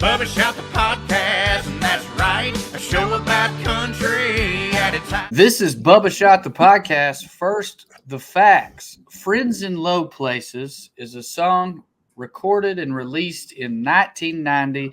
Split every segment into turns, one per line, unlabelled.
Bubba Shot the Podcast, and that's right, a show about country at its time.
This is Bubba Shot the Podcast. First, the facts. Friends in Low Places is a song recorded and released in 1990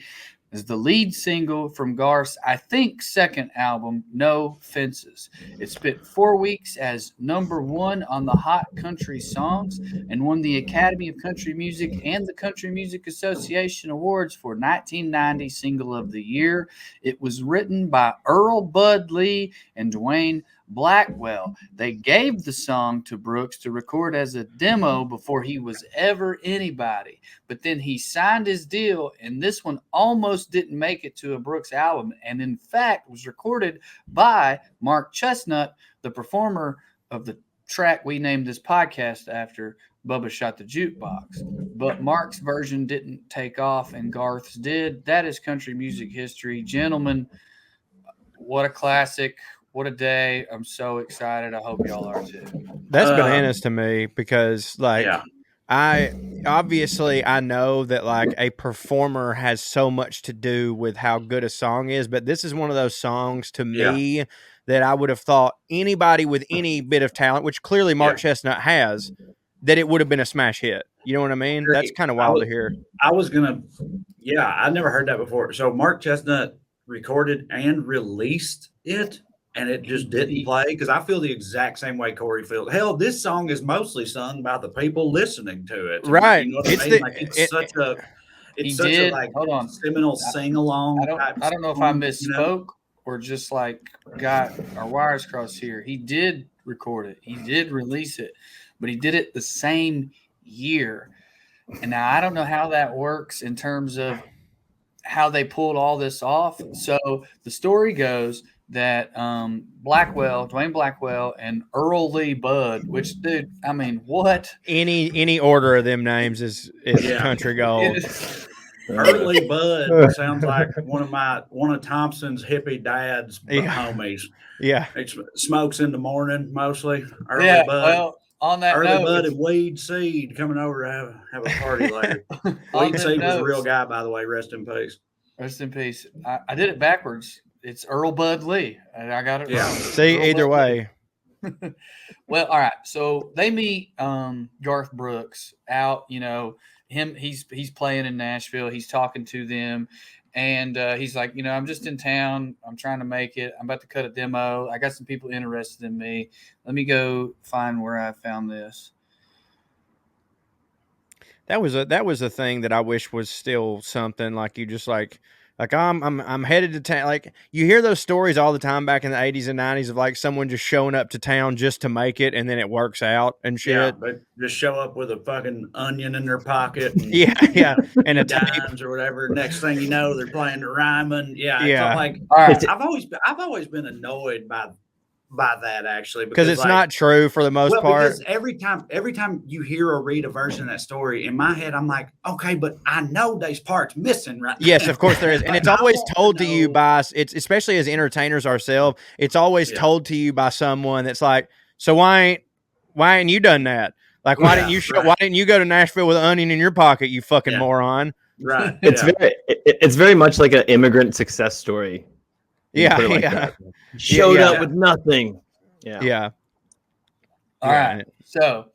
as the lead single from Garth's, I think, second album, No Fences. It spent 4 weeks as #1 on the Hot Country Songs and won the Academy of Country Music and the Country Music Association Awards for 1990 Single of the Year. It was written by Earl Bud Lee and Dwayne Blackwell. They gave the song to Brooks to record as a demo before he was ever anybody. But then he signed his deal, and this one almost didn't make it to a Brooks album, and in fact was recorded by Mark Chestnut, the performer of the track we named this podcast after, Bubba Shot the Jukebox. But Mark's version didn't take off, and Garth's did. That is country music history. Gentlemen, what a classic. What a day. I'm so excited. I hope y'all are too.
That's bananas to me because, like,
Yeah.
I know that, like, a performer has so much to do with how good a song is, but this is one of those songs to me that I would have thought anybody with any bit of talent, which clearly Mark Chestnut has, that it would have been a smash hit. You know what I mean? That's kind of wild to hear.
I never heard that before. So Mark Chestnut recorded and released it, and it just didn't play, because I feel the exact same way Corey feels. Hell, this song is mostly sung by the people listening to it.
Right.
You know what I mean? It's such a seminal sing-along.
I don't know if I misspoke or just like got our wires crossed here. He did record it. He did release it, but he did it the same year. And now I don't know how that works in terms of how they pulled all this off. So the story goes that Dwayne Blackwell and Earl Lee Bud, which, dude, I mean, what?
Any order of them names is country gold.
Earl Lee Bud sounds like one of Thompson's hippie dad's homies.
Yeah,
he smokes in the morning mostly.
Early Bud. Well, on that
Early
note,
Bud and Weed Seed coming over to have a party later. Weed Seed was a real guy, by the way. Rest in peace.
Rest in peace. I did it backwards. It's Earl Bud Lee. And I got it wrong.
See,
Earl
either
Bud
way.
Well, all right. So they meet Garth Brooks out, he's playing in Nashville. He's talking to them. And he's like, I'm just in town. I'm trying to make it. I'm about to cut a demo. I got some people interested in me. Let me go find where I found this.
That was a thing that I wish was still something like you just like I'm headed to town. Like, you hear those stories all the time back in the 80s and 90s of like someone just showing up to town just to make it, and then it works out and shit.
Yeah, but just show up with a fucking onion in their pocket. And
and a
dimes or whatever. Next thing you know, they're playing the Ryman.
All right.
I've always been annoyed by that, actually,
because it's not true for the most part.
Because every time you hear or read a version of that story, in my head I'm like, okay, but I know there's parts missing right now.
Yes, of course there is. And it's always told to you by, it's especially as entertainers ourselves, it's always told to you by someone that's like, so why ain't you done that? Like, why didn't you go to Nashville with an onion in your pocket, you fucking moron?
Right.
It's very much like an immigrant success story. Showed up with nothing.
All right. So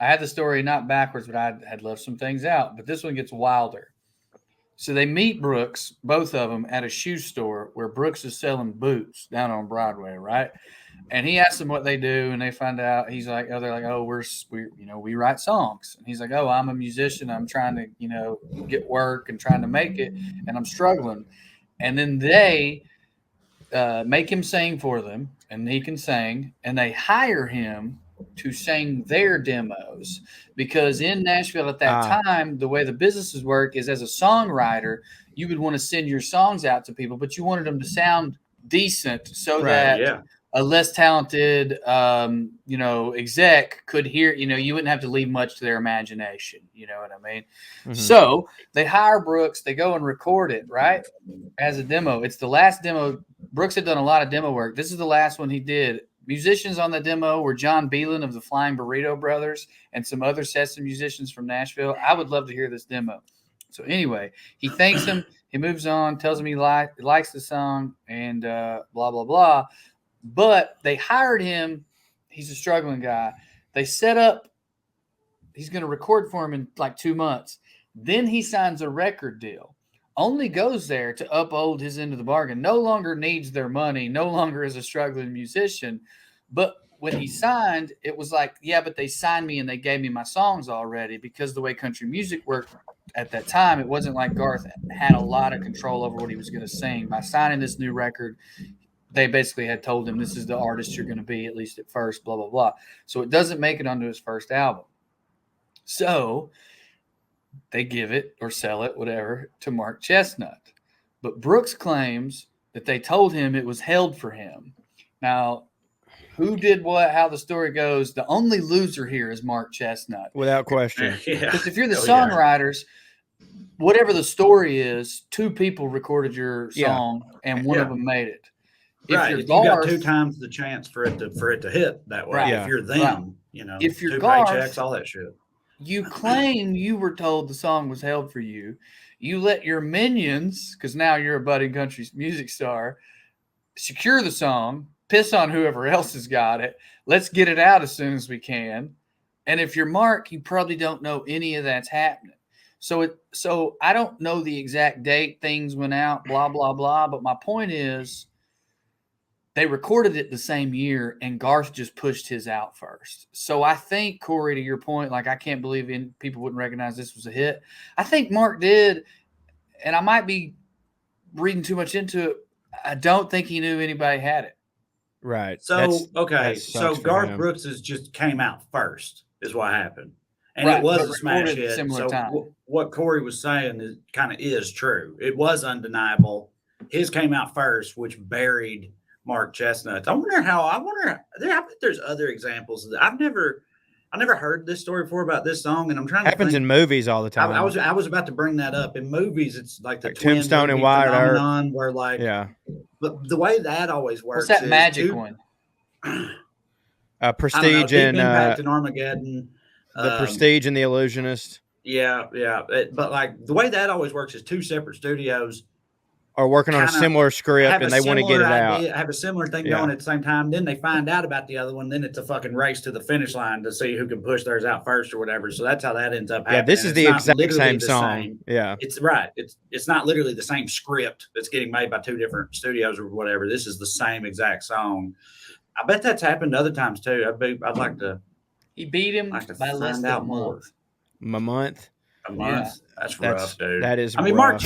I had the story not backwards, but I had left some things out. But this one gets wilder. So they meet Brooks, both of them, at a shoe store where Brooks is selling boots down on Broadway, right? And he asks them what they do, and they find out. They're like, oh, we write songs. And he's like, oh, I'm a musician. I'm trying to, get work and trying to make it, and I'm struggling. And then they make him sing for them, and he can sing, and they hire him to sing their demos, because in Nashville at that time, the way the businesses work is, as a songwriter, you would want to send your songs out to people, but you wanted them to sound decent so that a less talented, exec could hear, you wouldn't have to leave much to their imagination. You know what I mean? Mm-hmm. So they hire Brooks, they go and record it, right? As a demo. It's the last demo. Brooks had done a lot of demo work. This is the last one he did. Musicians on the demo were John Beelan of the Flying Burrito Brothers and some other session musicians from Nashville. I would love to hear this demo. So anyway, he thanks him. He moves on, tells him he likes the song, and blah, blah, blah. But they hired him. He's a struggling guy. They set up, he's going to record for him in like 2 months. Then he signs a record deal. Only goes there to uphold his end of the bargain. No longer needs their money. No longer is a struggling musician. But when he signed, it was like, yeah, but they signed me and they gave me my songs already, because the way country music worked at that time, it wasn't like Garth had a lot of control over what he was going to sing. By signing this new record, they basically had told him, this is the artist you're going to be, at least at first, blah, blah, blah. So it doesn't make it onto his first album. So they give it or sell it, whatever, to Mark Chestnut. But Brooks claims that they told him it was held for him. Now, who did what, how the story goes, the only loser here is Mark Chestnut.
Without question.
Because if you're the songwriters, whatever the story is, 2 people recorded your song and one of them made it.
Right. If you got 2 times the chance for it to hit that way. Right. If you're them, you know,
if you're
2
Garth,
paychecks, all that shit.
You claim you were told the song was held for you. You let your minions, because now you're a budding country music star, secure the song, piss on whoever else has got it. Let's get it out as soon as we can. And if you're Mark, you probably don't know any of that's happening. So I don't know the exact date things went out, blah, blah, blah. But my point is, they recorded it the same year, and Garth just pushed his out first. So I think, Corey, to your point, like, I can't believe people wouldn't recognize this was a hit. I think Mark did, and I might be reading too much into it. I don't think he knew anybody had it.
Right.
So, so Garth Brooks just came out first is what happened. And it was a smash hit. So what Corey was saying is kind of is true. It was undeniable. His came out first, which buried Mark Chestnut. I bet there's other examples of that. I never heard this story before about this song, and I'm trying to
happens in movies all the time.
I was about to bring that up. In movies, it's like the
Tombstone and Wired Earth,
where but the way that always works.
What's that magic one?
Prestige and
Impact and Armageddon.
The Prestige and the Illusionist.
Yeah. But like the way that always works is 2 separate studios
are working on a similar script and they want to get it out.
Have a similar thing going at the same time. Then they find out about the other one. Then it's a fucking race to the finish line to see who can push theirs out first or whatever. So that's how that ends up happening.
Yeah, this is the exact same song. Yeah.
It's right. It's not literally the same script that's getting made by 2 different studios or whatever. This is the same exact song. I bet that's happened other times too. I'd like to.
He beat him by less than a month.
A month.
A month. Yeah. That's rough, dude.
That is.
I mean, Mark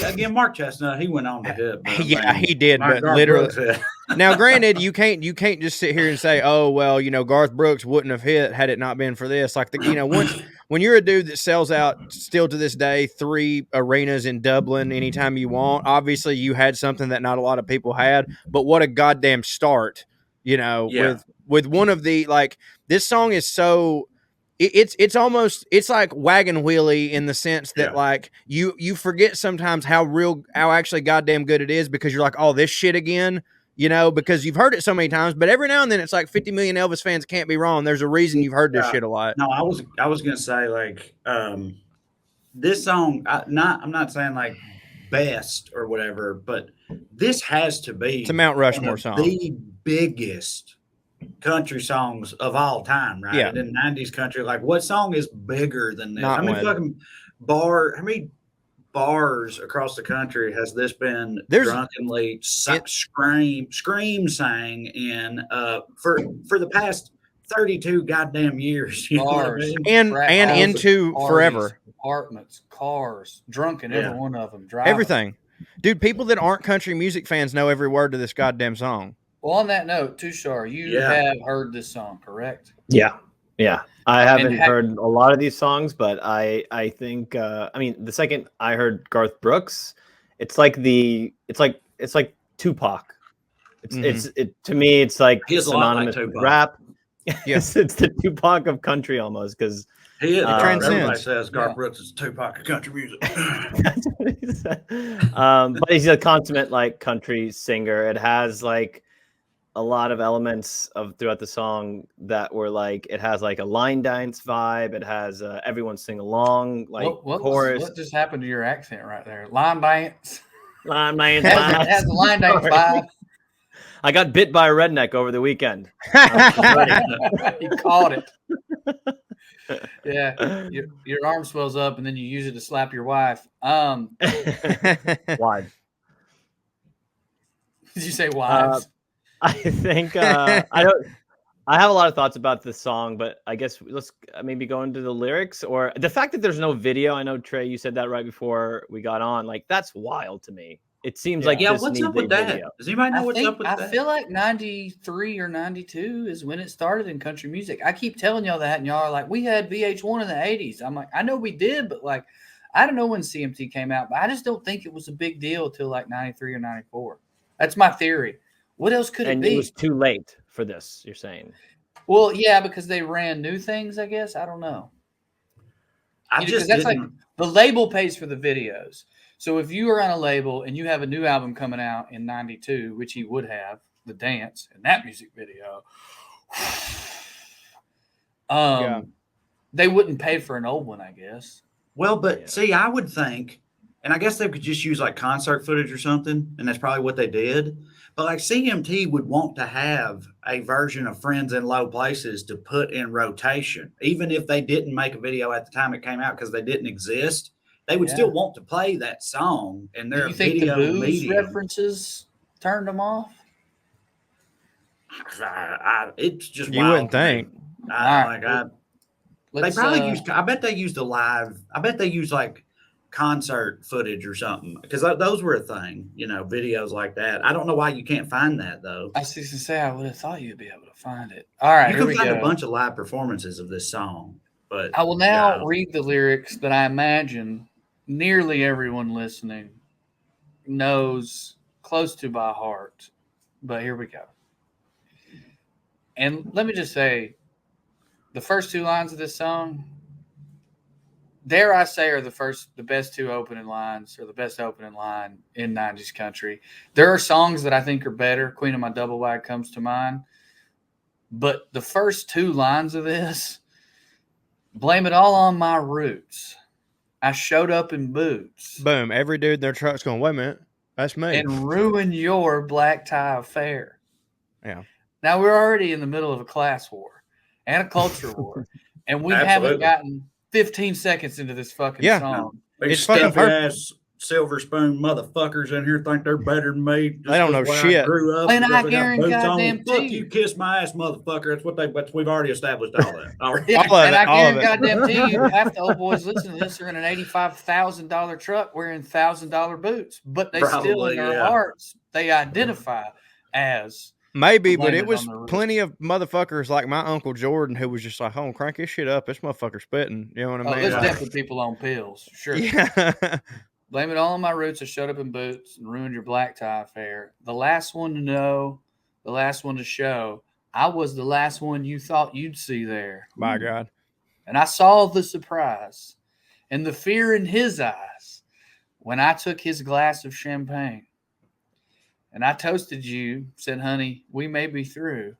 Chestnut, he went on to hit.
Yeah, he did. But literally, now, granted, you can't just sit here and say, "Oh, well, you know, Garth Brooks wouldn't have hit had it not been for this." Like when you're a dude that sells out still to this day 3 arenas in Dublin anytime you want, obviously you had something that not a lot of people had. But what a goddamn start, you know, with one of the this song is so. It's almost like wagon wheelie in the sense that like you forget sometimes how actually goddamn good it is because you're like, oh, this shit again, you know, because you've heard it so many times. But every now and then it's like 50 million Elvis fans can't be wrong. There's a reason you've heard this shit a lot.
No, I was gonna say like this song. I'm not saying like best or whatever, but this has to be
it's a Mount Rushmore song,
the biggest country songs of all time, right?
Yeah.
In 90s country, like what song is bigger than this?
Not
how many bars across the country has this been drunkenly scream sang in for the past 32 goddamn years? You know what I mean?
And into parties, forever.
Apartments, cars, drunken, every one of them, driving.
Everything. Dude, people that aren't country music fans know every word to this goddamn song.
Well, on that note, Tushar, you have heard this song, correct?
Yeah. I haven't heard a lot of these songs, but I think I mean the second I heard Garth Brooks, it's like Tupac. It's to me it's like synonymous with rap. Yes, it's the Tupac of country almost because
he is. Everybody says Garth Brooks is Tupac of country music.
That's what he said. But he's a consummate like country singer. It has like a lot of elements throughout the song that were like, it has like a line dance vibe. It has everyone sing along, like chorus.
What just happened to your accent right there? Line dance.
Line dance.
It has a line dance vibe.
I got bit by a redneck over the weekend.
You caught it. Yeah, your arm swells up, and then you use it to slap your wife.
Why?
Did you say wives?
I think I don't. I have a lot of thoughts about this song, but I guess let's maybe go into the lyrics or the fact that there's no video. I know, Trey, you said that right before we got on. Like, that's wild to me. It seems like this
what's
needs
up with that?
video.
Does anybody know what's up with that?
I feel like 93 or 92 is when it started in country music. I keep telling y'all that, and y'all are like, we had VH1 in the 80s. I'm like, I know we did, but like, I don't know when CMT came out, but I just don't think it was a big deal till like 93 or 94. That's my theory. What else could it be?
It was too late for this, you're saying?
Well, yeah, because they ran new things, I guess. I don't know. That's like the label pays for the videos. So if you are on a label and you have a new album coming out in 92, which he would have, The Dance, and that music video, they wouldn't pay for an old one, I guess.
Well, but see, I would think, and I guess they could just use like concert footage or something, and that's probably what they did. But like CMT would want to have a version of Friends in Low Places to put in rotation, even if they didn't make a video at the time it came out because they didn't exist. They would still want to play that song in their video. You think the booze
references turned them off?
It's just
you wouldn't think.
They probably used. I bet they used I bet they used like concert footage or something because those were a thing. Videos like that. I don't know why you can't find that though.
I was just gonna say I would have thought you'd be able to find it. All right,
you can find a bunch of live performances of this song, but
I will now read the lyrics that I imagine nearly everyone listening knows close to by heart. But here we go. And let me just say, the first two lines of this song, dare I say, are the best two opening lines, or the best opening line in 90s country. There are songs that I think are better. Queen of My Double Wide comes to mind. But the first two lines of this, blame it all on my roots. I showed up in boots.
Boom. Every dude in their truck's going, wait a minute, that's me.
And ruin your black tie affair.
Yeah.
Now, we're already in the middle of a class war and a culture war. And we haven't gotten 15 seconds into this fucking song.
It's fucking ass silver spoon motherfuckers in here think they're better than me.
They don't know shit.
I grew up,
and I guarantee goddamn
fuck you, kiss my ass, motherfucker. That's we've already established all that. All right.
I guarantee you, half the old boys listening to this are in an $85,000 truck wearing $1,000 boots, but they still in their hearts they identify as.
Maybe, but it was plenty of motherfuckers like my Uncle Jordan who was just like, oh, crank this shit up. This motherfucker's spitting. You know what I mean?
There's definitely people on pills. Sure.
Yeah.
Blame it all on my roots. I showed up in boots and ruined your black tie affair. The last one to know, the last one to show. I was the last one you thought you'd see there.
My God.
And I saw the surprise and the fear in his eyes when I took his glass of champagne. And I toasted you, said, honey, we may be through,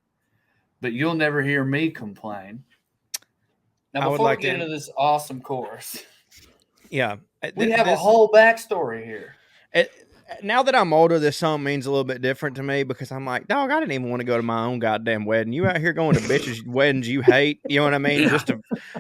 but you'll never hear me complain. Now, before we get into this awesome chorus,
we
have a whole backstory here.
Now that I'm older, this song means a little bit different to me because I'm like, dog, I didn't even want to go to my own goddamn wedding. You out here going to bitches' weddings you hate, you know what I mean? Yeah.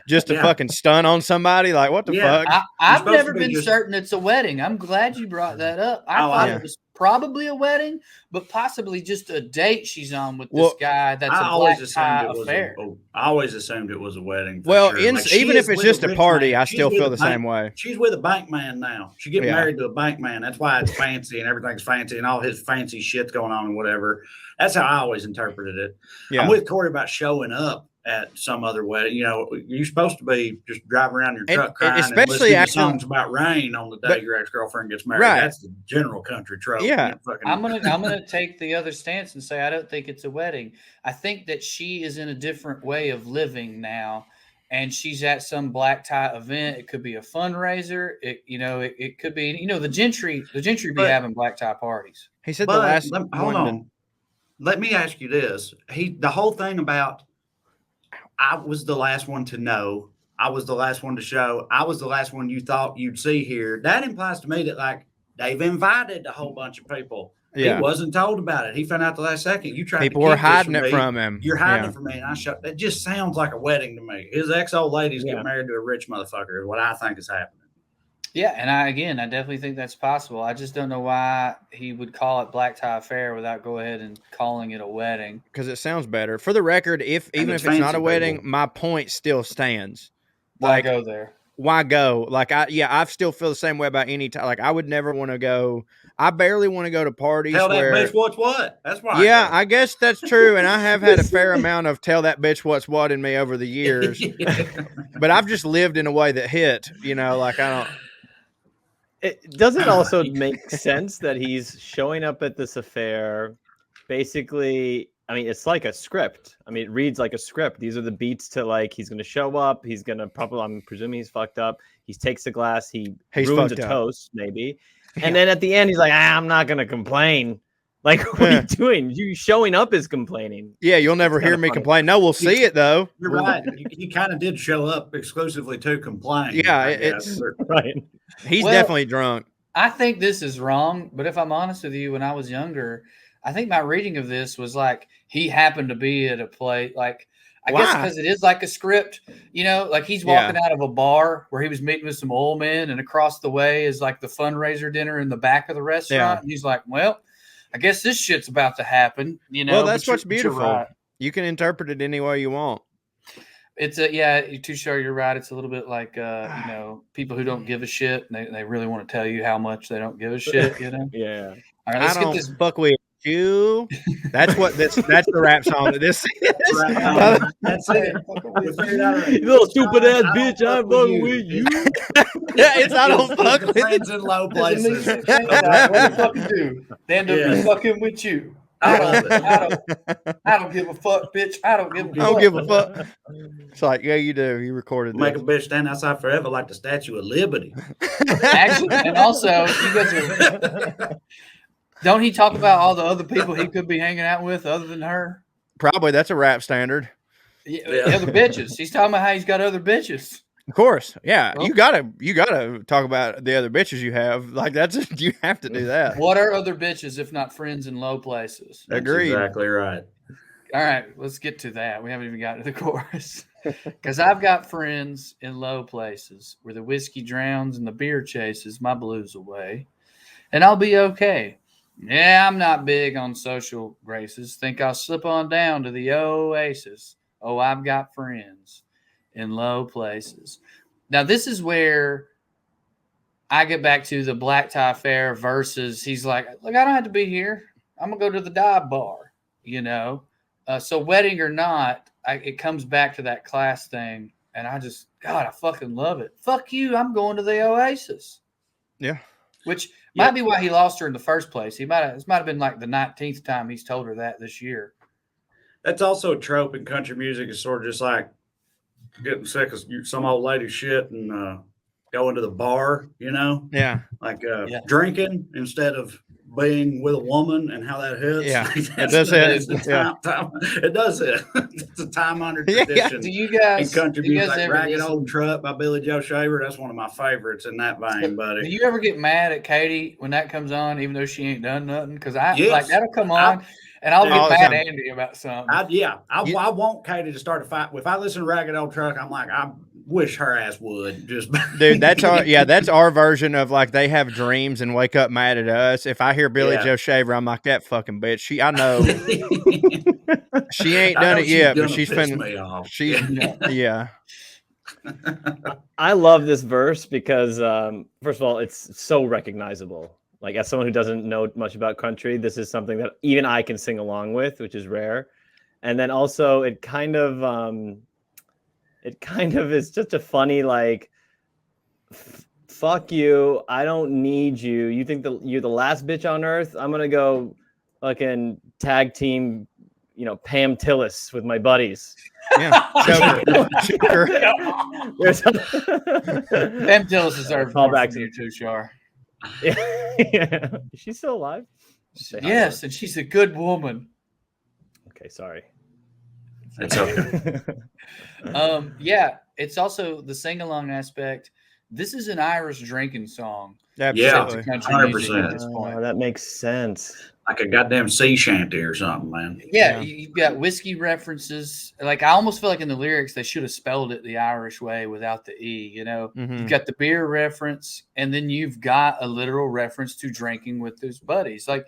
Just to fucking stun on somebody. Like, what the fuck?
I've never been certain it's a wedding. I'm glad you brought that up. I thought it was probably a wedding, but possibly just a date she's on with this guy that's a black tie affair.
I always assumed it was a wedding.
Well, sure. Even if it's just a party, I still feel the same way.
She's with a bank man now. She getting married to a bank man. That's why it's fancy and everything's fancy and all his fancy shit's going on and whatever. That's how I always interpreted it. Yeah. I'm with Corey about showing up at some other wedding. You're supposed to be just driving around your truck crying
especially
and listening to songs about rain on the day your ex-girlfriend gets married. Right. That's the general country trope.
Yeah. I'm gonna take the other stance and say I don't think it's a wedding. I think that she is in a different way of living now, and she's at some black tie event. It could be a fundraiser. It could be the gentry be having black tie parties.
He said the last
hold on. let me ask you this. The whole thing about I was the last one to know, I was the last one to show, I was the last one you thought you'd see here. That implies to me that like they've invited a whole bunch of people. He
Yeah.
wasn't told about it. He found out the last second. You tried
People
to
were
keep this
hiding it
me.
from him.
You're hiding
Yeah.
it from me, and I shut. That just sounds like a wedding to me. His ex-old ladies
Yeah.
get married to a rich motherfucker is what I think is happening.
Yeah, and I definitely think that's possible. I just don't know why he would call it Black Tie Affair without go ahead and calling it a wedding.
Because it sounds better. For the record, even if it's not a wedding, my point still stands.
Why go there?
Why go? Like I still feel the same way about any time. Like I would never want to go. I barely want to go to parties.
Tell that
where,
bitch what's what. That's why.
Yeah, I guess that's true. And I have had a fair amount of tell that bitch what's what in me over the years. But I've just lived in a way that hit. Like I don't.
Does it also make sense that he's showing up at this affair? Basically, I mean, it's like a script. I mean, it reads like a script. These are the beats to like, he's going to show up. He's going to probably, I'm presuming he's fucked up. He takes a glass. He's ruins a toast, maybe. And then at the end, he's like, I'm not going to complain. Like, what are you doing? You showing up is complaining.
Yeah, you'll never hear me complain. No, we'll see it, though.
You're right. He kind of did show up exclusively to complain.
Yeah, it's
right.
He's definitely drunk.
I think this is wrong, but if I'm honest with you, when I was younger, I think my reading of this was like he happened to be at a place. Like, I guess because it is like a script, like he's walking out of a bar where he was meeting with some old men, and across the way is like the fundraiser dinner in the back of the restaurant. Yeah. And he's like, well, I guess this shit's about to happen, Well,
that's what's beautiful. Right. You can interpret it any way you want.
It's Tushar, you're right. It's a little bit like, people who don't give a shit. And they really want to tell you how much they don't give a shit,
Yeah.
All right, let's get this.
Fuck with you. That's what that's the rap song that this is.
That's it.
You little stupid ass bitch, I'm fucking with you.
It's I don't fuck with
friends in low places.
What the fuck you do? They end up fucking with you. I don't give a fuck, bitch. I don't give a fuck.
It's like, yeah, you do. You recorded
Make a bitch stand outside forever like the Statue of Liberty.
Actually, and also, you guys are. Don't he talk about all the other people he could be hanging out with other than her?
Probably. That's a rap standard.
Yeah. Other bitches. He's talking about how he's got other bitches.
Of course. Yeah. Well, you gotta talk about the other bitches you have. Like you have to do that.
What are other bitches if not friends in low places?
Agreed.
That's exactly right.
All right, let's get to that. We haven't even gotten to the chorus. Because I've got friends in low places where the whiskey drowns and the beer chases my blues away. And I'll be okay. Yeah, I'm not big on social graces. Think I'll slip on down to the oasis. Oh, I've got friends in low places. Now, this is where I get back to the Black Tie Affair versus he's like, look, I don't have to be here. I'm going to go to the dive bar, So wedding or not, it comes back to that class thing. And I fucking love it. Fuck you. I'm going to the oasis.
Yeah.
Which might be why he lost her in the first place. This might have been like the 19th time he's told her that this year.
That's also a trope in country music. Is sort of just like getting sick of some old lady shit and going to the bar,
Yeah.
Like drinking instead of being with a woman and how that hits.
Yeah. It does hit.
It does hit. It's a time-honored tradition.
Do you guys
in country music, like Ragged Old Truck by Billy Joe Shaver? That's one of my favorites in that vein, buddy.
Do you ever get mad at Katie when that comes on, even though she ain't done nothing? Because like that'll come on. And I'll get mad at Andy about something.
I want Katie to start a fight. If I listen to Ragged Old Truck, I'm like, I wish her ass would just.
Dude, that's our version of like they have dreams and wake up mad at us. If I hear Billy Joe Shaver, I'm like, that fucking bitch. I know she ain't done it yet, but she's finna me off. Yeah.
I love this verse because first of all, it's so recognizable. Like, as someone who doesn't know much about country, this is something that even I can sing along with, which is rare. And then also it kind of is just a funny, like, fuck you. I don't need you. You think you're the last bitch on earth? I'm going to go fucking tag team, Pam Tillis with my buddies.
Yeah. Choker.
Pam Tillis deserves more from you too, Shar.
Yeah. Is she still alive?
Yes, and she's a good woman.
Okay, sorry.
It's okay.
Yeah, it's also the sing along aspect. This is an Irish drinking song.
Absolutely.
To country music at
100%.
this point.
That makes sense.
Like a goddamn sea shanty or something, man.
Yeah, you've got whiskey references. Like I almost feel like in the lyrics they should have spelled it the Irish way without the E. You know, you've got the beer reference, and then you've got a literal reference to drinking with his buddies. Like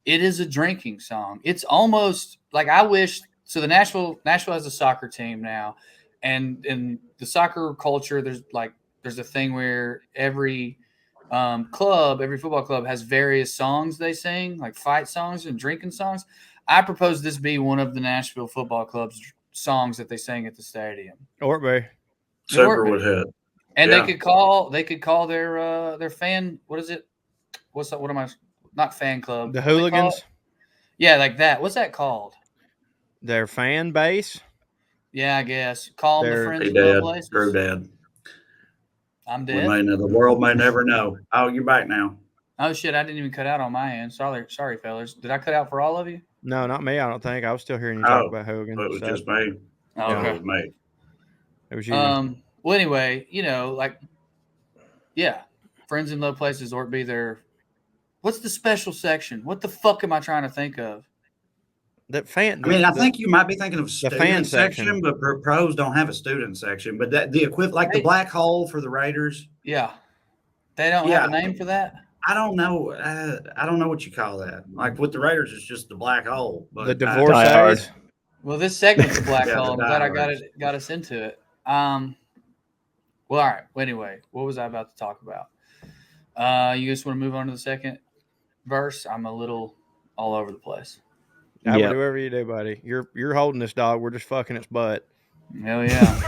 it is a drinking song. It's almost like I wish. So the Nashville has a soccer team now, and in the soccer culture, there's a thing where every football club has various songs they sing, like fight songs and drinking songs. I propose this be one of the Nashville Football Club's songs that they sang at the stadium.
Ortby.
Super would hit.
And they could call their fan, what is it? What am I, not fan club.
The Hooligans?
Yeah, like that. What's that called?
Their fan base?
Yeah, I guess. Call them the Friends of Low Places.
True dad.
I'm dead.
The world may never know. Oh, you're back now.
Oh shit! I didn't even cut out on my end. Sorry, fellas. Did I cut out for all of you?
No, not me. I don't think. I was still hearing you talk about Hogan.
It was just me.
Oh, okay.
It was me.
It was you.
Well, anyway, Friends in Low Places or be there. What's the special section? What the fuck am I trying to think of?
I
think you might be thinking of student
fan
section, but pros don't have a student section. But the equivalent, like the black hole for the Raiders.
Yeah, they don't have a name for that.
I don't know. I don't know what you call that. Like with the Raiders, it's just the black hole. But
the divorce.
Well, this segment's a black hole. I'm glad I got us into it. Well, all right. Well, anyway, what was I about to talk about? You guys want to move on to the second verse? I'm a little all over the place.
I will do whatever you do, buddy. You're holding this dog. We're just fucking its butt.
Hell yeah.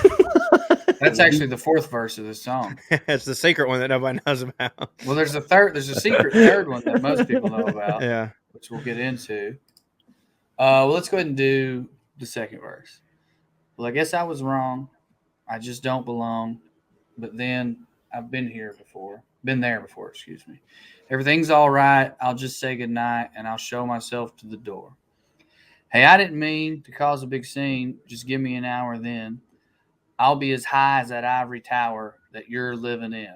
That's actually the fourth verse of this song.
It's the secret one that nobody knows about.
Well, there's a secret third one that most people know about.
Yeah.
Which we'll get into. Well, let's go ahead and do the second verse. Well, I guess I was wrong. I just don't belong. But then I've been there before, excuse me. Everything's all right. I'll just say goodnight and I'll show myself to the door. Hey, I didn't mean to cause a big scene. Just give me an hour then. I'll be as high as that ivory tower that you're living in.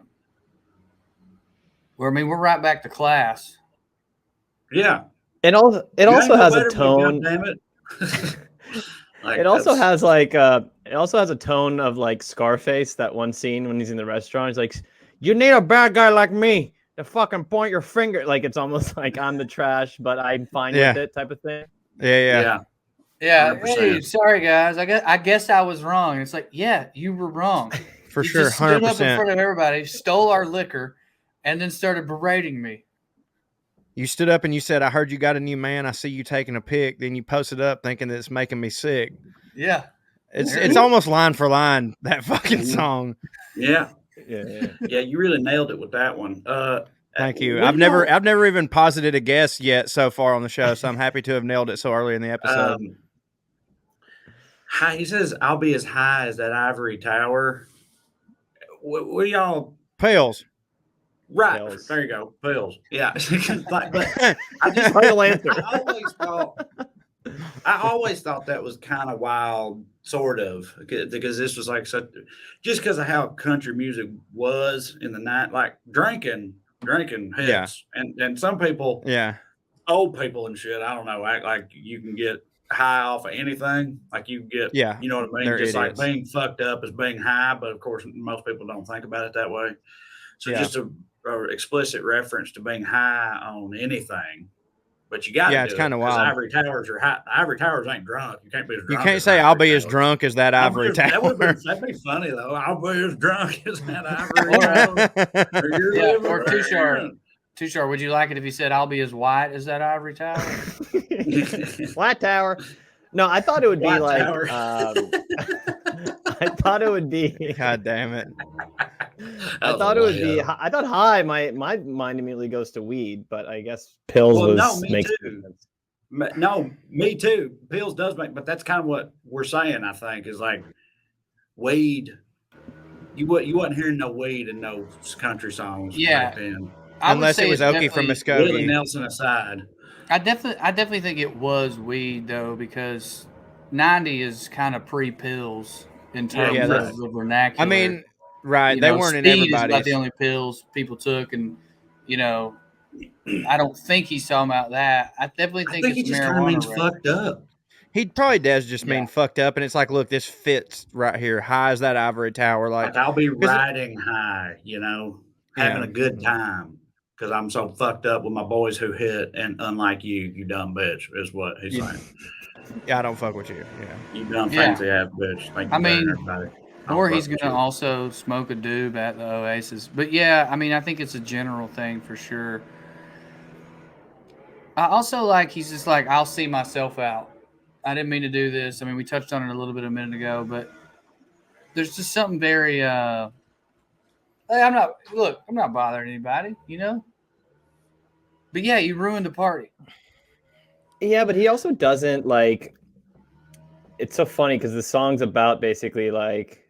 Well, we're right back to class.
Yeah.
It also has a tone.
Damn it.
It also has a tone of like Scarface, that one scene when he's in the restaurant. He's like, you need a bad guy like me to fucking point your finger. Like it's almost like I'm the trash, but I'm fine with it type of thing.
Yeah. Hey, sorry guys. I guess I was wrong. It's like, yeah, you were wrong.
For sure, 100%.
Stood up in front of everybody, stole our liquor, and then started berating me.
You stood up and you said, I heard you got a new man. I see you taking a pic. Then you posted up thinking that it's making me sick.
Yeah.
It's almost line for line, that fucking song.
Yeah. You really nailed it with that one.
Thank you. I've never even posited a guess yet so far on the show, so I'm happy to have nailed it so early in the episode.
He says, I'll be as high as that ivory tower. What y'all?
Pills.
Right.
Pills.
There you go. Pills. Yeah. But
Final answer.
I always thought that was kind of wild, sort of, because this was like just because of how country music was in the night, like drinking hits, and some people, old people and shit, I don't know, act like you can get high off of anything, like you get, you know what I mean, just idiots. Like being fucked up is being high, but of course most people don't think about it that way. So just a explicit reference to being high on anything. But you got to
it's kind of wild.
Ivory towers are high. Ivory towers ain't drunk. You can't be as drunk.
You can't say I'll be as drunk as that ivory tower.
That'd be funny though. I'll be as drunk as that ivory tower.
Or Tushar, would you like it if he said I'll be as white as that ivory tower?
White tower. No, I thought it would be like. I thought it would be.
God damn it.
I thought it would be. I thought high. My mind immediately goes to weed, but I guess pills makes sense.
No, me too. Pills does make, but that's kind of what we're saying. I think is like weed. You wasn't hearing no weed in no country songs.
Yeah. I would
Unless
say
it was
it's
Okie from
definitely-
Willie
Muskogee.
Nelson aside.
I definitely think it was weed though, because 90 is kind of pre-pills in terms
Yeah,
of
that's-
the vernacular.
I mean, right?
You
They
know,
weren't in
speed is about
everybody's.
the only pills people took, and you know, I don't think he's talking about that. I definitely
I
think
think he
it's a
just kind of
marijuana
means
record.
fucked up.
He probably does just mean
Yeah.
fucked up, and it's like, look, this fits right here, high as that ivory tower.
Like I'll be
'cause-
riding high, having
Yeah.
a good time because I'm so fucked up with my boys who hit, and unlike you dumb bitch, is what he's
Yeah.
saying.
Yeah, I don't fuck with you. Yeah.
You dumb
Yeah.
fancy ass bitch. Thank you,
I mean,
everybody. I don't
Or
fuck
he's
with
gonna
you.
also smoke a doob at the Oasis. But yeah, I mean, I think it's a general thing for sure. I also like he's just like, I'll see myself out. I didn't mean to do this. I mean, we touched on it a little bit a minute ago, but there's just something very hey, I'm not bothering anybody, you know? But yeah, you ruined the party.
Yeah, but he also doesn't like. It's so funny because the song's about basically like,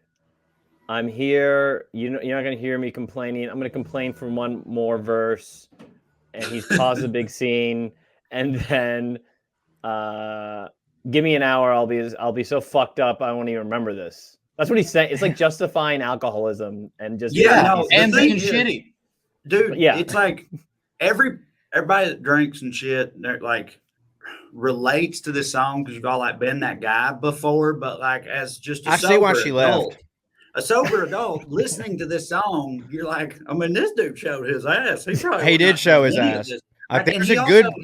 I'm here. You're not gonna hear me complaining. I'm gonna complain for one more verse, and he's caused a big scene, and then, give me an hour. I'll be so fucked up I won't even remember this. That's what he's saying. It's like justifying alcoholism and just
Yeah,
being
no,
a piece of
And
the
being
thing is-
shitty.
dude.
Yeah.
It's like everybody that drinks and shit, they're like relates to this song because you've all like been that guy before, but like as just a
I see why
sober
she
adult,
left.
a sober adult listening to this song, you're like, I mean, this dude showed his ass. He probably
He
would
did
not
show
do
his
any of
ass.
this.
I
Like,
think
and
there's
he
a good.
also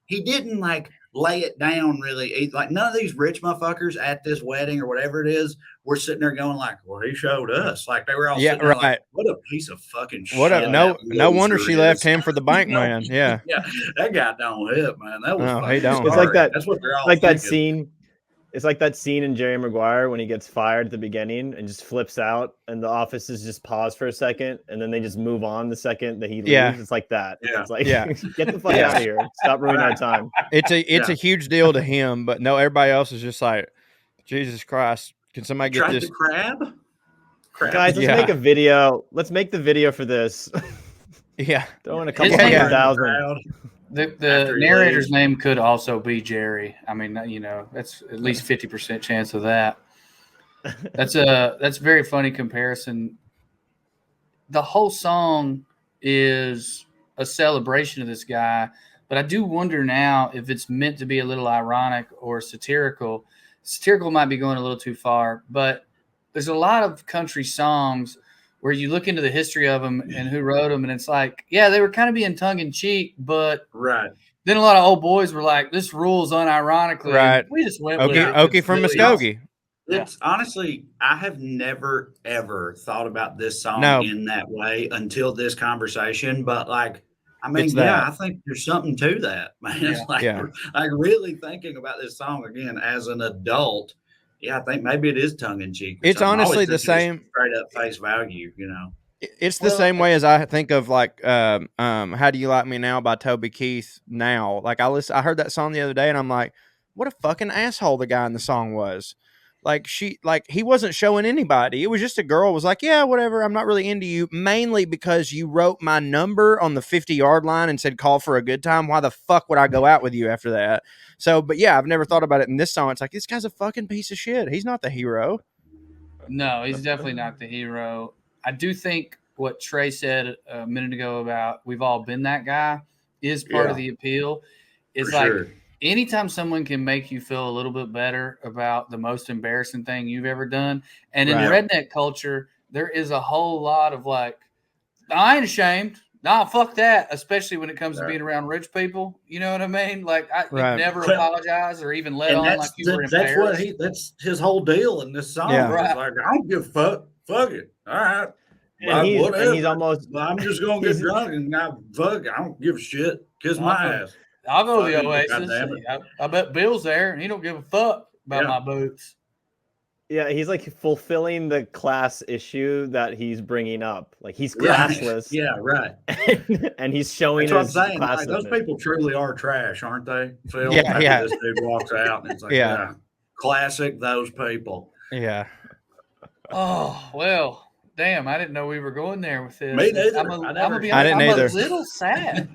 he didn't like lay it down really. Like none of these rich motherfuckers at this wedding or whatever it is were sitting there going like, well, he showed us. Like they were all
Yeah,
sitting there
right.
like, what a piece of fucking
What
shit.
a no
that
wonder
loser
she
is.
left him for the bank
No,
man. Yeah.
yeah, that guy don't hit, man. That was
No, he
fucking
don't.
It's like
sorry.
that-
That's what they're all
like that
thinking.
scene. It's like that scene in Jerry Maguire when he gets fired at the beginning and just flips out, and the offices just pause for a second, and then they just move on the second that he leaves.
Yeah.
It's like that.
Yeah.
It's like,
Yeah.
get the fuck
Yeah.
out of here. Stop ruining our time.
It's a
Yeah.
huge deal to him, but no, everybody else is just like, Jesus Christ, can somebody get
Tried
this?
the crab?
Guys, let's
Yeah.
make a video. Let's make the video for this.
Yeah.
Throw in a couple
His name-
hundred thousand.
Crowd.
The
After he
narrator's
leaves.
name could also be Jerry. I mean, you know, that's at least 50% chance of that. That's a very funny comparison. The whole song is a celebration of this guy, but I do wonder now if it's meant to be a little ironic or satirical. Satirical might be going a little too far, but there's a lot of country songs where you look into the history of them and who wrote them, and it's like, yeah, they were kind of being tongue in cheek, but
Right.
then a lot of old boys were like, "This rules unironically."
Right.
We just went with it.
Okie from
Really
Muskogee.
It's honestly, I have never ever thought about this song
No.
in that way until this conversation. But like, I mean,
It's
yeah,
that.
I think there's something to that, man.
Yeah.
It's like,
Yeah.
like really thinking about this song again as an adult. Yeah, I think maybe it is tongue in cheek.
It's honestly the same.
straight up face value,
It's the
Well,
same way as I think of like How Do You Like Me Now by Toby Keith now. Like I heard that song the other day and I'm like, what a fucking asshole the guy in the song was. Like he wasn't showing anybody. It was just a girl was like, yeah, whatever, I'm not really into you, mainly because you wrote my number on the 50-yard line and said call for a good time. Why the fuck would I go out with you after that? So, but yeah, I've never thought about it in this song. It's like, this guy's a fucking piece of shit. He's not the hero.
No, he's definitely not the hero. I do think what Trey said a minute ago about we've all been that guy is part of the appeal. It's like anytime someone can make you feel a little bit better about the most embarrassing thing you've ever done. And in redneck culture, there is a whole lot of like, I ain't ashamed. Nah, fuck that. Especially when it comes to being around rich people. You know what I mean? Like I never apologize or even let on like you were embarrassed.
that's his whole deal in this song.
Yeah.
It's like, I don't give a fuck. Fuck it. All right.
And he's
whatever.
almost
I'm just gonna get drunk and now fuck it. I don't give a shit. Kiss my ass.
I'll go to the
Fuck it,
Oasis.
goddammit.
I bet Bill's there and he don't give a fuck about my boots.
Yeah, he's like fulfilling the class issue that he's bringing up. Like he's classless.
Yeah, right.
And he's showing
That's what I'm
his
saying. Like, those
classishness.
people truly are trash, aren't they? Phil?
Yeah,
After
yeah.
This dude walks out and it's like,
Yeah.
classic those people.
Yeah.
Oh, well, Damn, I didn't know we were going there with this.
Me neither.
I'm gonna be
I
honest,
didn't
I'm
either.
a little sad.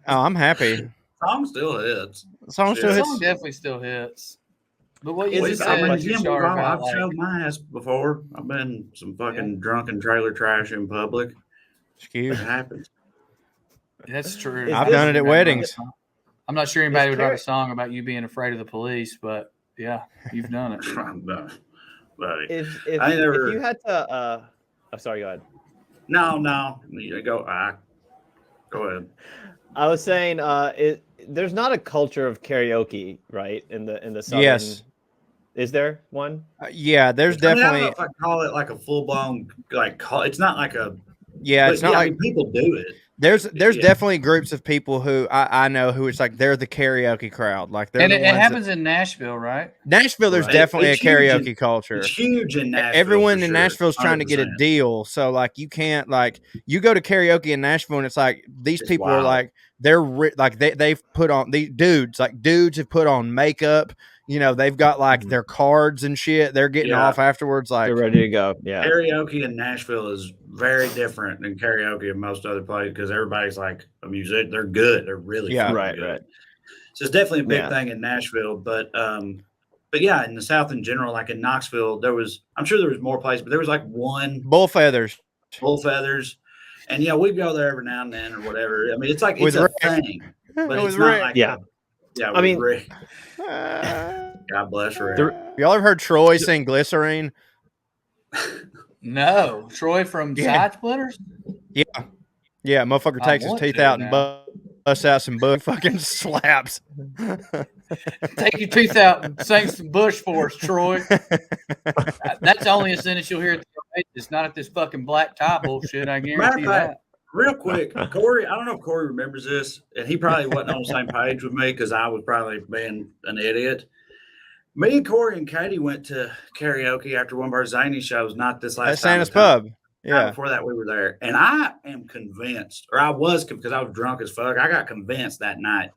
Oh, I'm happy.
Song still hits.
Song still
The
hits.
song definitely still hits. But what you
Is
just
it-
said,
I mean,
Jim,
Shar, about
I've showed my ass before. I've been some fucking drunken trailer trash in public. It
Excuse.
happens.
that's true.
Is
I've
this-
done it at weddings.
I'm not sure anybody would write a
Carrie-
song about you being afraid of the police, but yeah, you've done it.
I'm done, buddy.
If
I never-
if you had to, I'm sorry, go ahead.
No. You go. Go ahead.
I was saying, there's not a culture of karaoke, right? In the southern.
Yes.
Is there one?
Yeah, there's
I mean, I don't
definitely.
know if I call it like a full blown it's not like a.
Yeah, it's not
I
like
mean, people do it.
there's
yeah.
definitely groups of people who I know who it's like they're the karaoke crowd. Like they're
And
the
it
ones that-
happens in Nashville, right?
Nashville. There's
Right.
definitely
It's
a
huge
karaoke
in-
culture.
It's huge in Nashville.
Everyone
for
in
sure.
Nashville's trying to get a
100%.
deal. So like you can't like you go to karaoke in Nashville and it's like these
It's
people are
wild.
like they're like they've put on these dudes have put on makeup. You know, they've got like their cards and shit. They're getting
Yeah.
off afterwards. Like
They're ready to go. Yeah.
Karaoke in Nashville is very different than karaoke in most other places because everybody's like a music. They're good. They're really
Yeah.
fucking
Right,
good.
right.
So it's definitely a big
Yeah.
thing in Nashville, but yeah, in the South in general, like in Knoxville, I'm sure there was more places, but there was like one
bull feathers.
Bull Feathers, and yeah, we go there every now and then or whatever. I mean, it's like
With
it's a
Rick.
thing, but
It
it's
was
not
Rick.
like
Yeah.
yeah.
I mean-
Rick. God bless Rick.
Y'all ever heard Troy sing Glycerine?
No, Troy from
Yeah.
Side Splitters.
Yeah, motherfucker
I
takes his
want
teeth
to
out and
now.
busts out some butt fucking slaps.
Take your teeth out and sing some Bush for us, Troy. That's only a sentence you'll hear at the It's not at this fucking black tie bullshit. I
Matter
guarantee
of fact,
that.
real quick, Corey, I don't know if Corey remembers this, and he probably wasn't on the same page with me because I was probably being an idiot. Me and Corey and Katie went to karaoke after one of our zany shows, not this last
At
time.
Santa's
the time-
Pub.
time
Yeah.
Before that, we were there. And I am convinced, or I was because I was drunk as fuck. I got convinced that night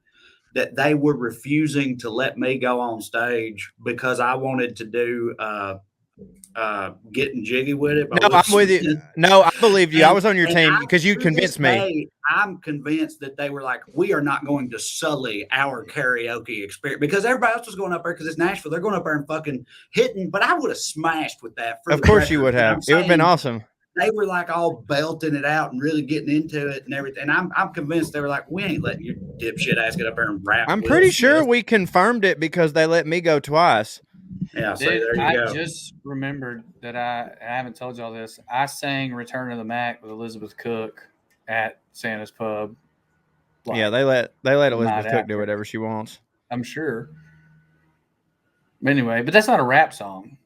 that they were refusing to let me go on stage because I wanted to do getting jiggy with it. by
No,
Will
I'm with you.
Smith.
No, I believe you. I was on your
And
team
I-
because you
to
convinced
this
me.
day, I'm convinced that they were like, we are not going to sully our karaoke experience because everybody else was going up there because it's Nashville. They're going up there and fucking hitting, but I would have smashed with that. For
Of
the
course you
record.
would
You know
have.
what
It
I'm
would have been
saying?
awesome.
They were like all belting it out and really getting into it and everything. And I'm convinced they were like, we ain't letting your dipshit ass get up there and rap.
I'm
Will
pretty sure
Smith.
we confirmed it because they let me go twice.
Yeah, so
Dude,
there you
I
go.
just remembered that I haven't told y'all this. I sang "Return of the Mac" with Elizabeth Cook at Santa's Pub. Like,
Yeah, they let Elizabeth
night
Cook do
after.
whatever she wants.
I'm sure. Anyway, but that's not a rap song.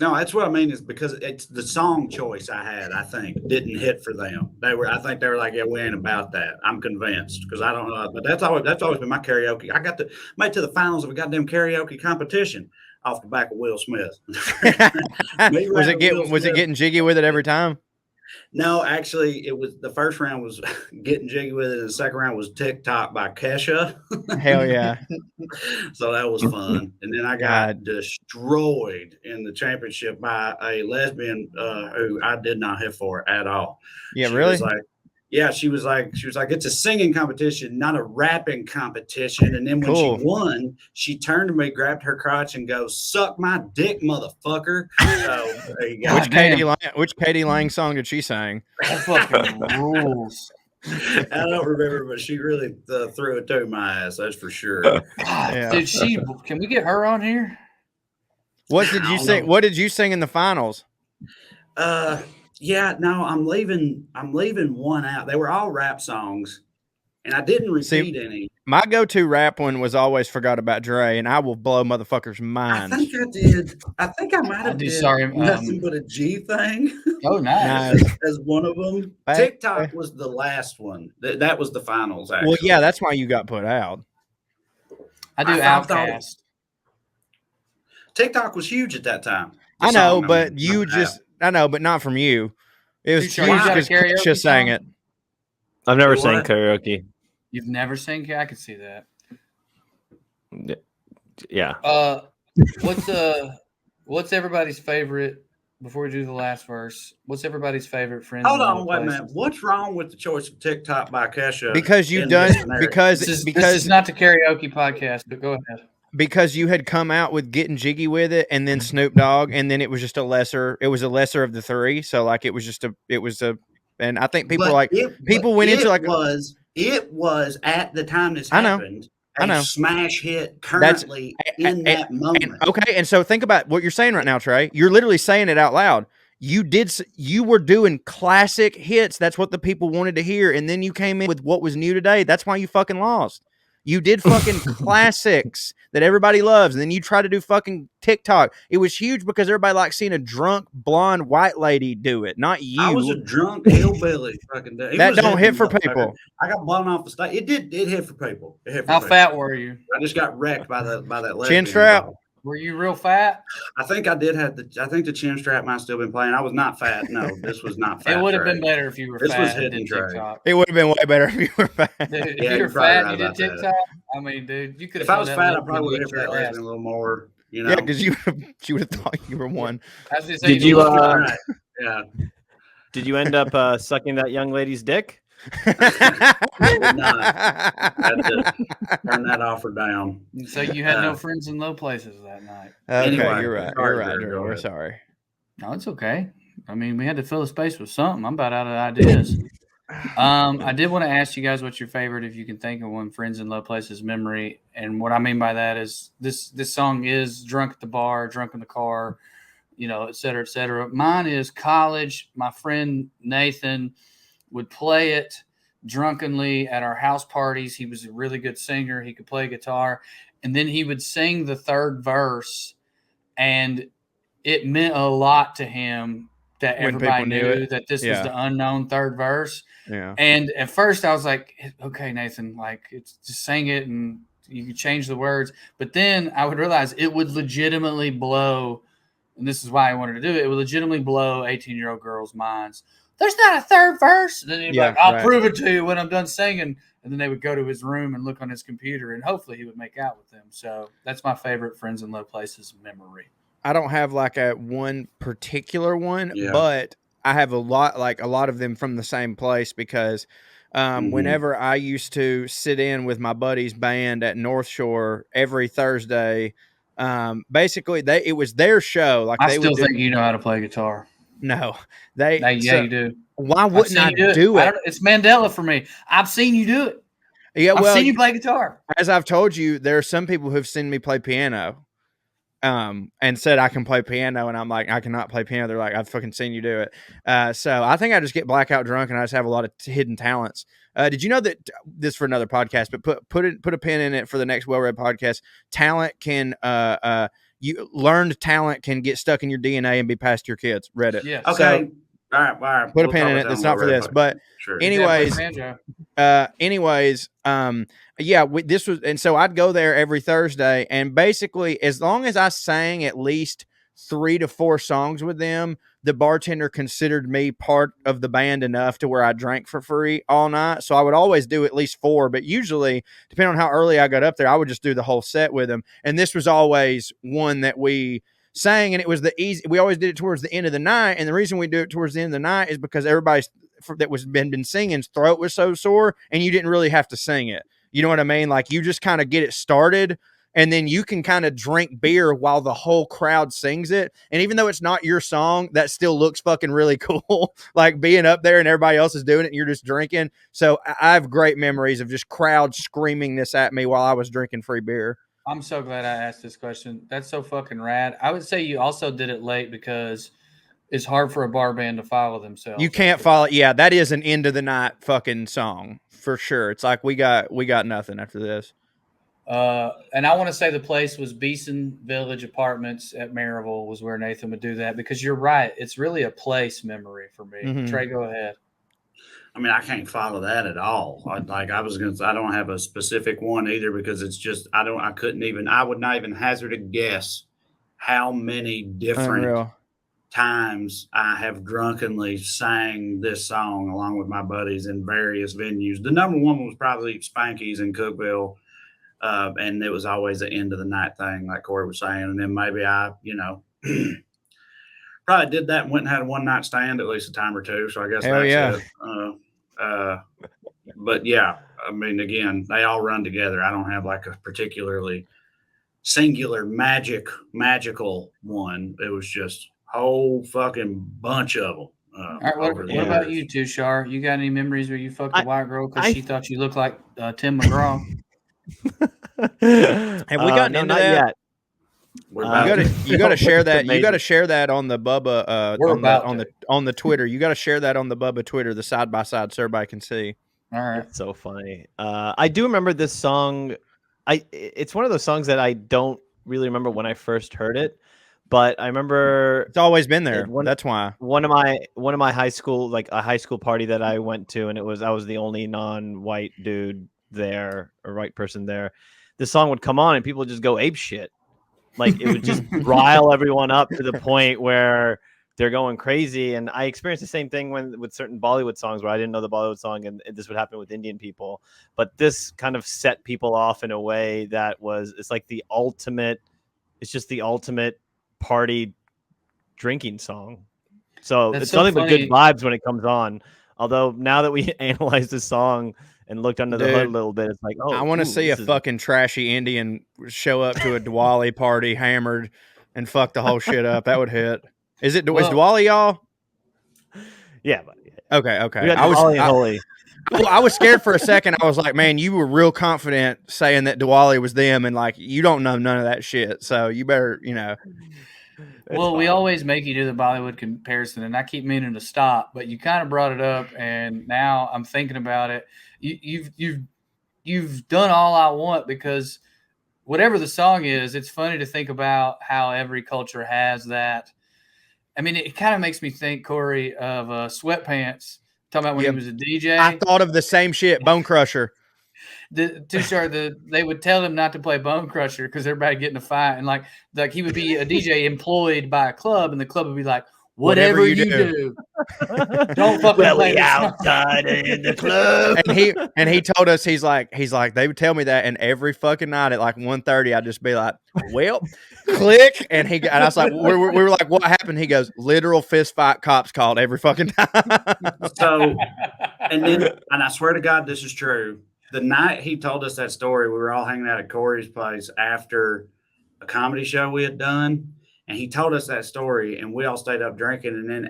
No, that's what I mean is because it's the song choice I had, I think, didn't hit for them. I think they were like, yeah, we ain't about that. I'm convinced because I don't know. But that's always been my karaoke. I got made it to the finals of a goddamn karaoke competition off the back of Will Smith. Me
was
rapping Will
it
Smith.
getting jiggy with it every time?
No, actually, it was the first round was getting jiggy with it, and the second round was TikTok by Kesha.
Hell yeah.
So that was fun. And then I got destroyed in the championship by a lesbian who I did not hit for at all.
Yeah,
She
really?
was like, yeah, she was like, it's a singing competition, not a rapping competition. And then when
Cool.
she won, she turned to me, grabbed her crotch, and goes, "Suck my dick, motherfucker." So there you go.
Which Katie Lang song did she sing?
That fucking rules.
I don't remember, but she really threw it to my ass. That's for sure.
God,
Yeah.
Did she? Can we get her on here?
What did you
I don't
sing?
know.
What did you sing in the finals?
Yeah, no, I'm leaving one out. They were all rap songs, and I didn't repeat any.
My go-to rap one was always "Forgot About Dre," and I will blow motherfuckers'
I
minds.
think I did. I think I might have
do
did
sorry,
nothing but a G thing
Oh, nice.
Nice.
as one of them.
Back-
TikTok was the last one. That was the finals. Actually,
Well, yeah, that's why you got put out.
I do
I thought-
Outcast.
TikTok was huge at that time.
I know,
Song,
but
mean,
you
not
just I know, but not from you. It was
Too Short, you got a
because
karaoke
Kesha sang
song?
it.
I've never
Do
sang
what?
karaoke.
You've never sang? I can see that.
Yeah.
What's everybody's favorite before we do the last verse, what's everybody's favorite Friends
Hold
in Low
on, wait a
Places?
minute. What's wrong with the choice of TikTok by Kesha?
Because you've
in
done
this scenario?
because
This is not the karaoke podcast, but go ahead.
because you had come out with Getting Jiggy with It and then Snoop Dogg, and then it was just a lesser of the three. So like it was and I think people
But
were like people went into like
it was at the time this
I know.
happened
I know.
a smash hit currently in that moment.
Okay, and so think about what you're saying right now, Trey. You're literally saying it out loud. You were doing classic hits. That's what the people wanted to hear, and then you came in with what was new today. That's why you fucking lost. You did fucking classics that everybody loves, and then you try to do fucking TikTok. It was huge because everybody likes seeing a drunk blonde white lady do it, not you.
I was a drunk hillbilly fucking day.
That don't hit for people.
I got blown off the stage. It hit for people. It hit for
How
people.
fat were you?
I just got wrecked by that
Chin
lesbian
strap.
dog.
Were you real fat?
I think I did have I think the chin strap might still been playing. I was not fat. No, this was not fat.
It would have
Trey.
been better if you were
This
fat.
was
and
hidden
did
Trey.
TikTok.
It would have been way better if you were fat.
Dude, if
Yeah,
you
you're
were
probably
fat
right
and you did
about that.
TikTok, I mean, dude, you could have.
If I was fat, I probably would have hit that lesbian a little more. You know?
Yeah, because you would have thought you were one.
Did you?
Right. Yeah.
Did you end up sucking that young lady's dick?
I did not. I had to turn that offer down.
So you had no friends in low places that night.
Okay,
Anyway,
you're right.
sorry,
You're right.
Drew,
Drew.
go
We're
ahead.
sorry.
No, it's okay. I mean, we had to fill the space with something. I'm about out of ideas. I did want to ask you guys what's your favorite, if you can think of one, Friends in Low Places memory. And what I mean by that is this song is drunk at the bar, drunk in the car, you know, et cetera, et cetera. Mine is college. My friend Nathan would play it drunkenly at our house parties. He was a really good singer. He could play guitar. And then he would sing the third verse. And it meant a lot to him that
When
everybody
people knew
knew
it.
that this was
Yeah.
the unknown third verse.
Yeah.
And at first I was like, okay, Nathan, like, it's just sing it and you can change the words. But then I would realize it would legitimately blow, and this is why I wanted to do it, it would legitimately blow 18-year-old girls' minds. There's not a third verse. And then he'd be like, I'll prove it to you when I'm done singing. And then they would go to his room and look on his computer, and hopefully he would make out with them. So that's my favorite Friends in Low Places memory.
I don't have like a one particular one,
Yeah.
but I have a lot of them from the same place because whenever I used to sit in with my buddy's band at North Shore every Thursday, basically it was their show. Like
I still think you know how to play guitar.
No,
Yeah, you do.
Why wouldn't I do it?
It's Mandela for me. I've seen you do it.
Yeah, well,
I've seen you play guitar.
As I've told you, there are some people who've seen me play piano. And said I can play piano, and I'm like, I cannot play piano. They're like, I've fucking seen you do it. So I think I just get blackout drunk, and I just have a lot of hidden talents. Did you know that this for another podcast? But put a pin in it for the next Well Read podcast. Talent can learned talent can get stuck in your DNA and be passed to your kids. Read it.
Yeah.
Okay.
So,
all right.
Put a pin in it. That's not for this, but
sure.
anyways, yeah, this was, and so I'd go there every Thursday, and basically, as long as I sang at least 3 to 4 songs with them, the bartender considered me part of the band enough to where I drank for free all night. So I would always do at least 4, but usually, depending on how early I got up there, I would just do the whole set with them. And this was always one that we sang, and it was we always did it towards the end of the night. And the reason we do it towards the end of the night is because everybody's that was been singing's throat was so sore, and you didn't really have to sing it. You know what I mean? Like, you just kind of get it started, and then you can kind of drink beer while the whole crowd sings it. And even though it's not your song, that still looks fucking really cool. Like being up there and everybody else is doing it and you're just drinking. So I have great memories of just crowd screaming this at me while I was drinking free beer.
I'm so glad I asked this question. That's so fucking rad. I would say you also did it late because it's hard for a bar band to follow themselves.
You can't follow. Yeah, that is an end of the night fucking song for sure. It's like we got nothing after this.
And I want to say the place was Beeson Village Apartments at Maryville was where Nathan would do that, because you're right. It's really a place memory for me.
Mm-hmm.
Trey, go ahead.
I mean, I can't follow that at all. I don't have a specific one either, because it's just, I would not even hazard a guess how many different times I have drunkenly sang this song along with my buddies in various venues. The number one was probably Spanky's in Cookville. And it was always the end of the night thing, like Corey was saying. And then maybe I, probably did that and went and had a one night stand at least a time or two. So I guess
Hell
that's
yeah.
it. But yeah, I mean, again, they all run together. I don't have like a particularly singular magical one. It was just a whole fucking bunch of them.
All right, what about you, Tushar? You got any memories where you fucked a white girl because she thought you looked like Tim McGraw?
Have we gotten into
not
that?
Yet.
You got to share that. You got to share that on the Bubba on the Twitter. You got to share that on the Bubba Twitter, the side by side, so everybody can see.
All right,
it's so funny. I do remember this song. It's one of those songs that I don't really remember when I first heard it, but I remember
it's always been there. That's why
one of my high school, like a high school party that I went to, and I was the only non-white dude there or white person there. This song would come on and people would just go ape shit. Like it would just rile everyone up to the point where they're going crazy. And I experienced the same thing with certain Bollywood songs where I didn't know the Bollywood song, and this would happen with Indian people. But this kind of set people off in a way that it's like the ultimate. It's just the ultimate party drinking song. So it's nothing but good vibes when it comes on. Although now that we analyze the song and looked under the hood a little bit, it's like, oh,
I want to see a fucking trashy Indian show up to a Diwali party hammered and fuck the whole shit up. That would hit. Is Diwali, y'all?
Yeah.
Okay.
Holy.
I was scared for a second. I was like, man, you were real confident saying that Diwali was them, and like you don't know none of that shit. So you better,
Well, we always make you do the Bollywood comparison, and I keep meaning to stop, but you kind of brought it up, and now I'm thinking about it. You've done all I want, because whatever the song is, it's funny to think about how every culture has that. I mean, it kind of makes me think, Corey, of Sweatpants, talking about when he was a DJ.
I thought of the same shit, Bone Crusher.
Tushar, they would tell him not to play Bone Crusher because everybody get in a fight, and like he would be a DJ employed by a club, and the club would be like, whatever you do. Don't fucking play
outside in the club.
And he told us, he's like they would tell me that, and every fucking night at like 1:30 I'd just be like, well, click, and I was like, we were like, what happened? He goes, literal fist fight, cops called every fucking time.
So, and I swear to God, this is true. The night he told us that story, we were all hanging out at Corey's place after a comedy show we had done. And he told us that story, and we all stayed up drinking, and then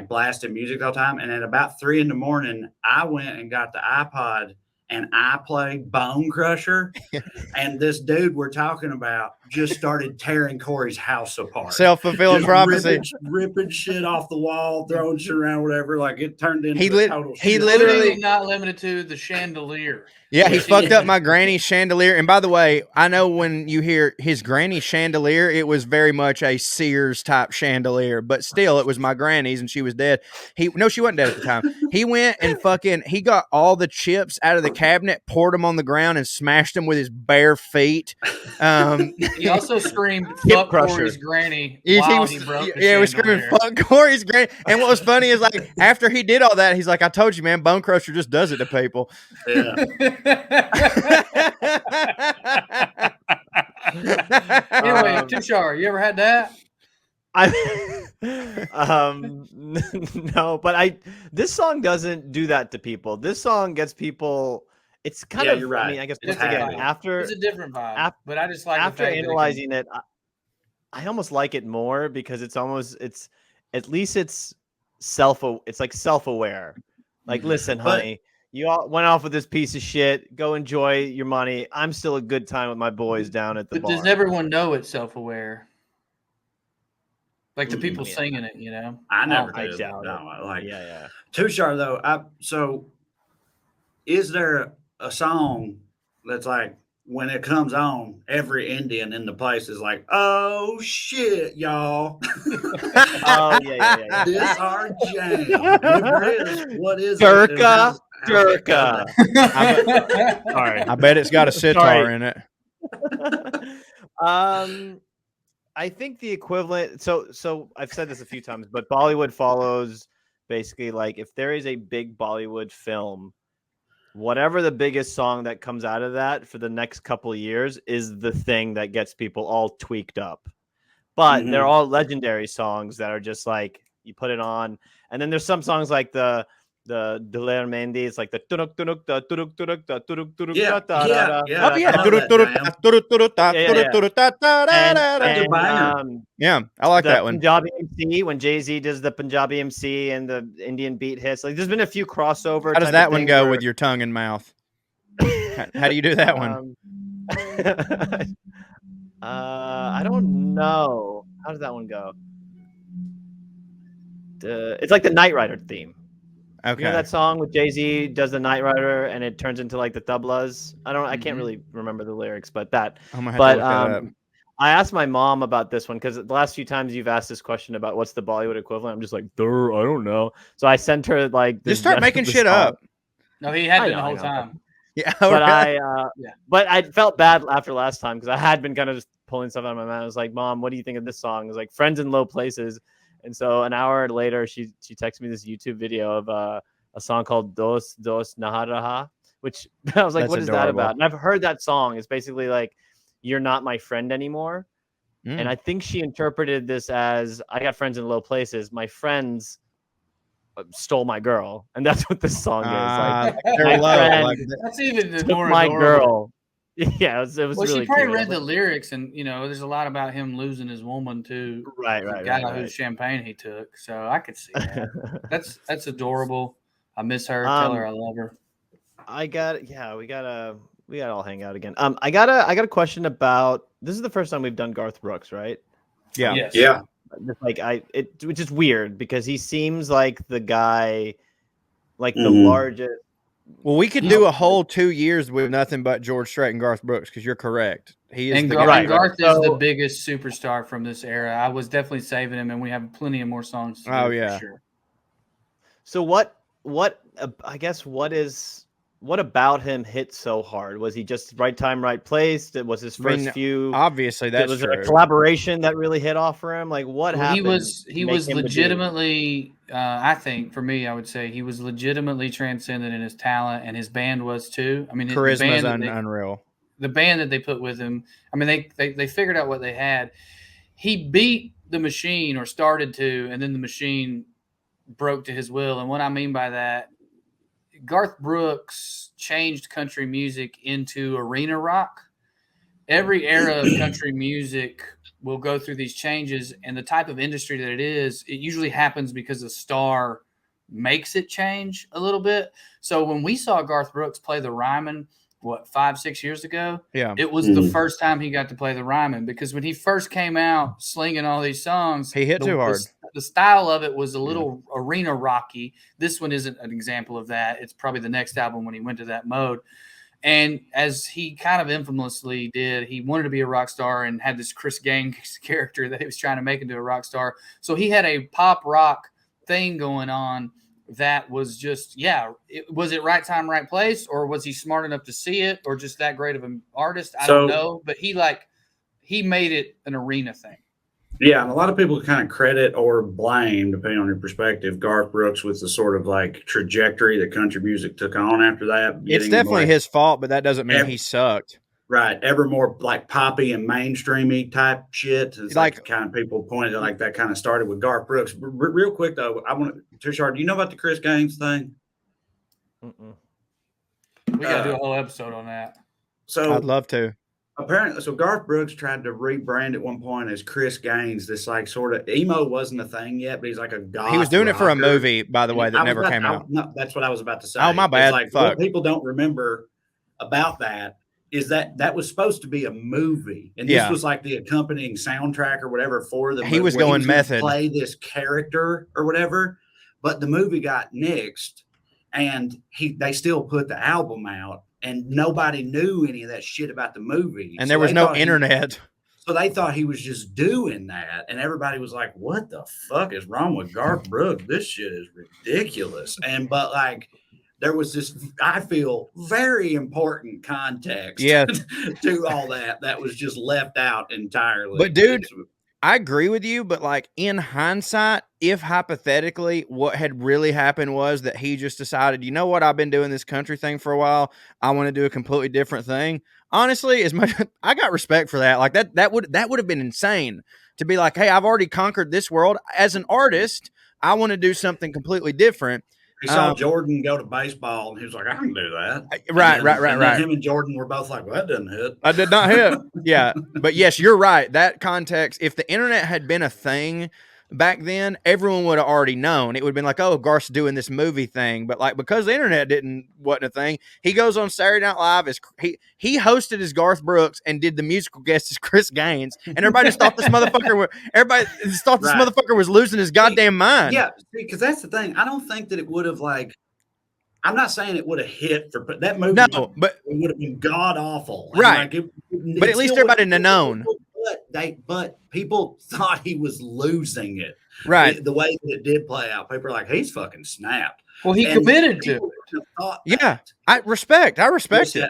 blasted music all the time. And at about 3 a.m, I went and got the iPod and I played Bone Crusher. And this dude we're talking about just started tearing Corey's house apart.
Self-fulfilling prophecy.
Ripping shit off the wall, throwing shit around, whatever. Like it turned into total shit.
He literally
not limited to the chandelier.
Yeah, he fucked up my granny's chandelier. And by the way, I know when you hear his granny's chandelier, it was very much a Sears type chandelier, but still it was my granny's and she was dead. No, she wasn't dead at the time. He went and he got all the chips out of the cabinet, poured them on the ground and smashed them with his bare feet.
He also screamed, fuck Corey's granny while he broke the chandelier.
He was screaming, fuck Corey's granny. And what was funny is like, after he did all that, he's like, I told you, man, Bone Crusher just does it to people.
Yeah.
Anyway, Tushar, you ever had that?
No, but this song doesn't do that to people. This song gets people. It's kind of.
You're right.
I mean, I guess
it's a different vibe. But I just like
after analyzing it. I almost like it more because it's at least it's like self-aware. Like, listen, honey. You all went off with this piece of shit. Go enjoy your money. I'm still a good time with my boys down at the bar.
Does everyone know it's self-aware? Like the people singing it,
I never did.
I doubt it. Yeah.
Tushar, though, so is there a song that's like, when it comes on, every Indian in the place is like, oh, shit, y'all.
Oh, yeah.
This our jam. What is
it? Durka.
I bet it's got a sitar in it.
I think the equivalent. So I've said this a few times, but Bollywood follows basically like if there is a big Bollywood film, whatever the biggest song that comes out of that for the next couple of years is the thing that gets people all tweaked up. but they're all legendary songs that are just like you put it on, and then there's some songs like the Deler Mendy. It's like the turuk turuk da turuk turuk da turuk turuk da da da.
Oh yeah.
I know that jam.
Yeah, I like
the
that one.
Punjabi MC, when Jay-Z does the Punjabi MC and the Indian beat hits. Like there's been a few crossover.
How does that one go with your tongue and mouth? How do you do that one?
I don't know. How does that one go? It's like the Knight Rider theme.
Okay.
You know that song with Jay-Z does the Knight Rider and it turns into like the tablas? I can't really remember the lyrics, but that.
I'm gonna have to look that up.
I asked my mom about this one because the last few times you've asked this question about what's the Bollywood equivalent, I'm just like, I don't know. So I sent her like
just start making shit up.
No, he had been the whole time.
Yeah,
but
really?
But I felt bad after last time because I had been kind of just pulling stuff out of my mouth. I was like, Mom, what do you think of this song? It was like Friends in Low Places. And so an hour later, she texted me this YouTube video of a song called Dos Naharaha, which I was like,
That's
what is
adorable.
that about? And I've heard that song. It's basically like, you're not my friend anymore. And I think she interpreted this as, I got friends in low places. My friends stole my girl. And that's what this song is. Like,
they're low.
friend
That's even the
took
more
my
adorable.
girl. Yeah, it was
Well,
really
she probably
cute.
read the lyrics, and there's a lot about him losing his woman too.
Right.
Whose champagne he took. So I could see that. That's adorable. I miss her. Tell her I love her.
We gotta all hang out again. I got a question about, this is the first time we've done Garth Brooks, right?
Yeah.
Yes.
Yeah.
Which is weird because he seems like the guy, like the largest.
Well, we could do a whole 2 years with nothing but George Strait and Garth Brooks because you're correct. He is the guy.
And Garth is the biggest superstar from this era. I was definitely saving him, and we have plenty of more songs to do for sure.
So what about him hit so hard? Was he just right time, right place? Was his first few?
Obviously, that's
was
true.
it a collaboration that really hit off for him? Like what happened?
He was legitimately. I think for me, I would say he was legitimately transcendent in his talent, and his band was too. I mean,
charisma is unreal.
The band that they put with him. I mean, they figured out what they had. He beat the machine, or started to, and then the machine broke to his will. And what I mean by that, Garth Brooks changed country music into arena rock. Every era of country music will go through these changes, and the type of industry that it is, it usually happens because a star makes it change a little bit. So when we saw Garth Brooks play the Ryman, 5-6 years ago, it was the first time he got to play the Ryman, because when he first came out slinging all these songs,
he hit too hard.
The style of it was a little arena rocky. This one isn't an example of that. It's probably the next album when he went to that mode. And as he kind of infamously did, he wanted to be a rock star and had this Chris Gaines character that he was trying to make into a rock star. So he had a pop rock thing going on that was just, was it right time, right place? Or was he smart enough to see it, or just that great of an artist? I don't know. But he made it an arena thing.
Yeah, and a lot of people kind of credit or blame, depending on your perspective, Garth Brooks with the sort of like trajectory that country music took on after that.
It's definitely his fault, but that doesn't mean he sucked.
Right. Ever more like poppy and mainstreamy type shit. It's like the kind of people pointed out, like that kind of started with Garth Brooks. Real quick though, I want to, Tushar, do you know about the Chris Gaines thing?
We got to do a whole episode on that.
So
I'd love to.
Apparently, so Garth Brooks tried to rebrand at one point as Chris Gaines. This like sort of emo wasn't a thing yet, but he's like a goth.
He was doing
rocker.
it for a movie, by the way, that never came out.
No, that's what I was about to say.
Oh, my bad.
Like, what people don't remember about that is that was supposed to be a movie, and this was like the accompanying soundtrack or whatever for the movie.
He was going method,
play this character or whatever, but the movie got nixed, and they still put the album out. And nobody knew any of that shit about the movie.
And there was no internet.
So they thought he was just doing that. And everybody was like, what the fuck is wrong with Garth Brooks? This shit is ridiculous. But like, there was this, I feel, very important context to all that was just left out entirely.
But dude, I agree with you, but like in hindsight, if hypothetically what had really happened was that he just decided, you know what, I've been doing this country thing for a while, I want to do a completely different thing. Honestly, as much I got respect for that. Like that would have been insane to be like, hey, I've already conquered this world as an artist. I want to do something completely different.
He saw Jordan go to baseball, and he was like, "I can do that."
Right.
And then him and Jordan were both like, "Well, that didn't hit."
I did not hit. Yeah. But yes, you're right. That context, if the internet had been a thing back then, everyone would have already known. It would have been like, oh, Garth's doing this movie thing. But like, because the internet wasn't a thing, he goes on Saturday Night Live as he hosted as Garth Brooks and did the musical guest as Chris Gaines. And everybody just thought this motherfucker was losing his goddamn mind.
Yeah, because that's the thing. I don't think that it would have I'm not saying it would have hit for that movie.
No, but
it would have been god awful,
right? But at least everybody would have known.
But people thought he was losing it,
right?
The way that it did play out, people are like, he's fucking snapped.
Well, he committed to it.
Yeah, I respect it.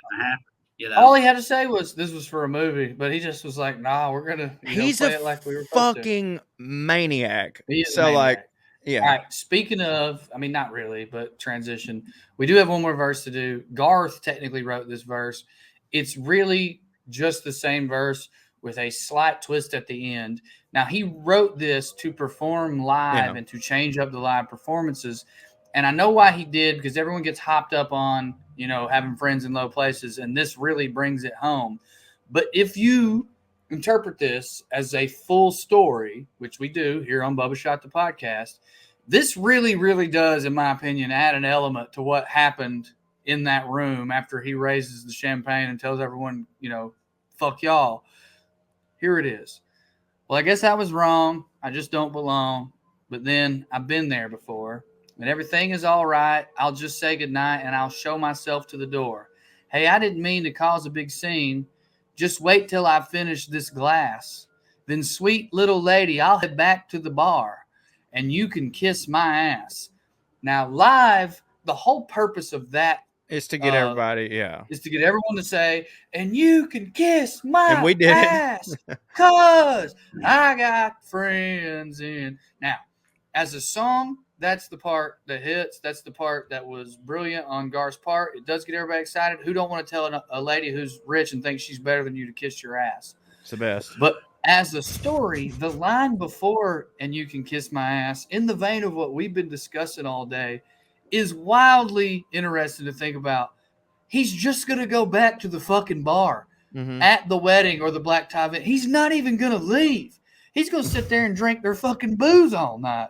You know?
All he had to say was this was for a movie, but he just was like, "Nah, we're gonna."
He's
play
a
it like we were
fucking maniac.
He is
so
a maniac.
like, yeah.
All right. Speaking of, I mean, not really, but transition. We do have one more verse to do. Garth technically wrote this verse. It's really just the same verse with a slight twist at the end. Now he wrote this to perform live and to change up the live performances. And I know why he did, because everyone gets hopped up on, having friends in low places, and this really brings it home. But if you interpret this as a full story, which we do here on Bubba Shot the Podcast, this really, really does, in my opinion, add an element to what happened in that room after he raises the champagne and tells everyone, fuck y'all. Here it is. Well, I guess I was wrong. I just don't belong. But then I've been there before. When everything is all right, I'll just say goodnight and I'll show myself to the door. Hey, I didn't mean to cause a big scene. Just wait till I finish this glass. Then, sweet little lady, I'll head back to the bar and you can kiss my ass. Now, live, the whole purpose of that
is to get everybody,
is to get everyone to say, and you can kiss my
and we did
ass because I got friends in. Now, as a song, that's the part that hits. That's the part that was brilliant on Garth's part. It does get everybody excited. Who don't want to tell a lady who's rich and thinks she's better than you to kiss your ass?
It's the best.
But as a story, the line before, and you can kiss my ass, in the vein of what we've been discussing all day, is wildly interesting to think about. He's just going to go back to the fucking bar at the wedding or the black tie event. He's not even going to leave. He's going to sit there and drink their fucking booze all night.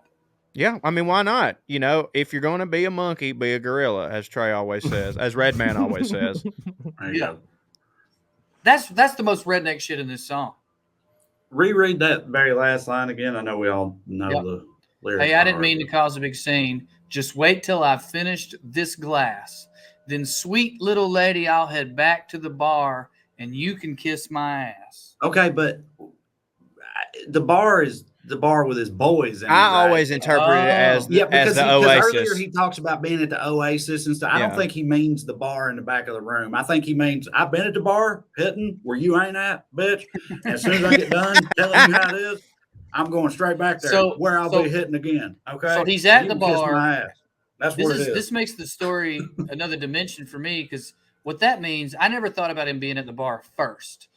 Yeah, I mean, why not? If you're going to be a monkey, be a gorilla, as Trey always says, as Redman always says.
Yeah, that's the most redneck shit in this song.
Reread that very last line again. I know we all know the lyrics.
Hey, I didn't mean to cause a big scene. Just wait till I've finished this glass. Then, sweet little lady, I'll head back to the bar and you can kiss my ass.
Okay, but the bar is the bar with his boys.
I always interpret it as the Oasis.
Earlier he talks about being at the Oasis and stuff. I don't think he means the bar in the back of the room. I think he means I've been at the bar hitting where you ain't at, bitch. And as soon as I get done telling you how it is, I'm going straight back there where I'll be hitting again. Okay.
So he's at the bar.
My ass. That's what it is.
This makes the story another dimension for me, because what that means, I never thought about him being at the bar first.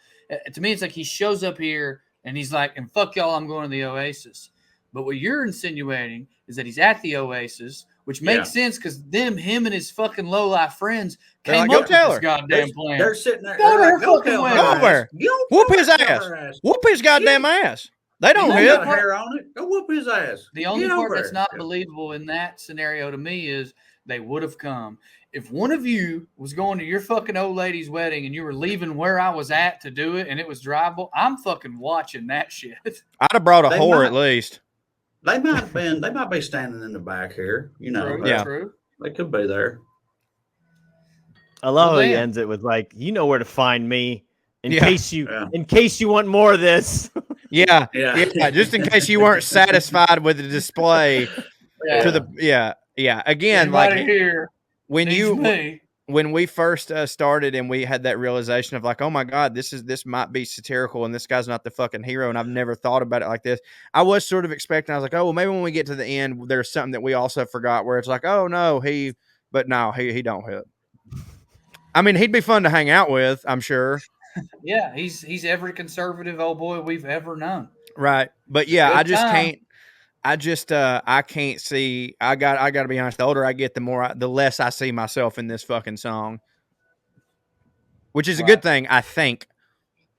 To me, it's like he shows up here and he's like, and fuck y'all, I'm going to the Oasis. But what you're insinuating is that he's at the Oasis, which makes sense because him and his fucking low-life friends came up with this goddamn plan.
They're sitting there.
Go to her
go
fucking
tell
wedding.
her
Go over. Whoop his ass. Whoop his goddamn ass. They don't
He
hit.
got hair on it. Go whoop his ass.
The only part that's not believable in that scenario to me is they would have come. If one of you was going to your fucking old lady's wedding and you were leaving where I was at to do it and it was drivable, I'm fucking watching that shit.
I'd have brought a whore at least.
They might have been. They might be standing in the back here.
True.
They could be there.
I love how he ends it with like, you know where to find me in case you want more of this.
Yeah. Just in case you weren't satisfied with the display. Again,
Anybody
like
here
when
needs
you
me,
when we first started and we had that realization of like, oh my God, this might be satirical and this guy's not the fucking hero. And I've never thought about it like this. I was sort of expecting, I was like, oh, well, maybe when we get to the end, there's something that we also forgot where it's like, oh no, he don't hit. I mean, he'd be fun to hang out with, I'm sure.
Yeah, he's every conservative old boy we've ever known.
Right. But yeah,
Good
I just
time.
can't. I can't see. I got to be honest. The older I get, the less I see myself in this fucking song, which is a good thing, I think.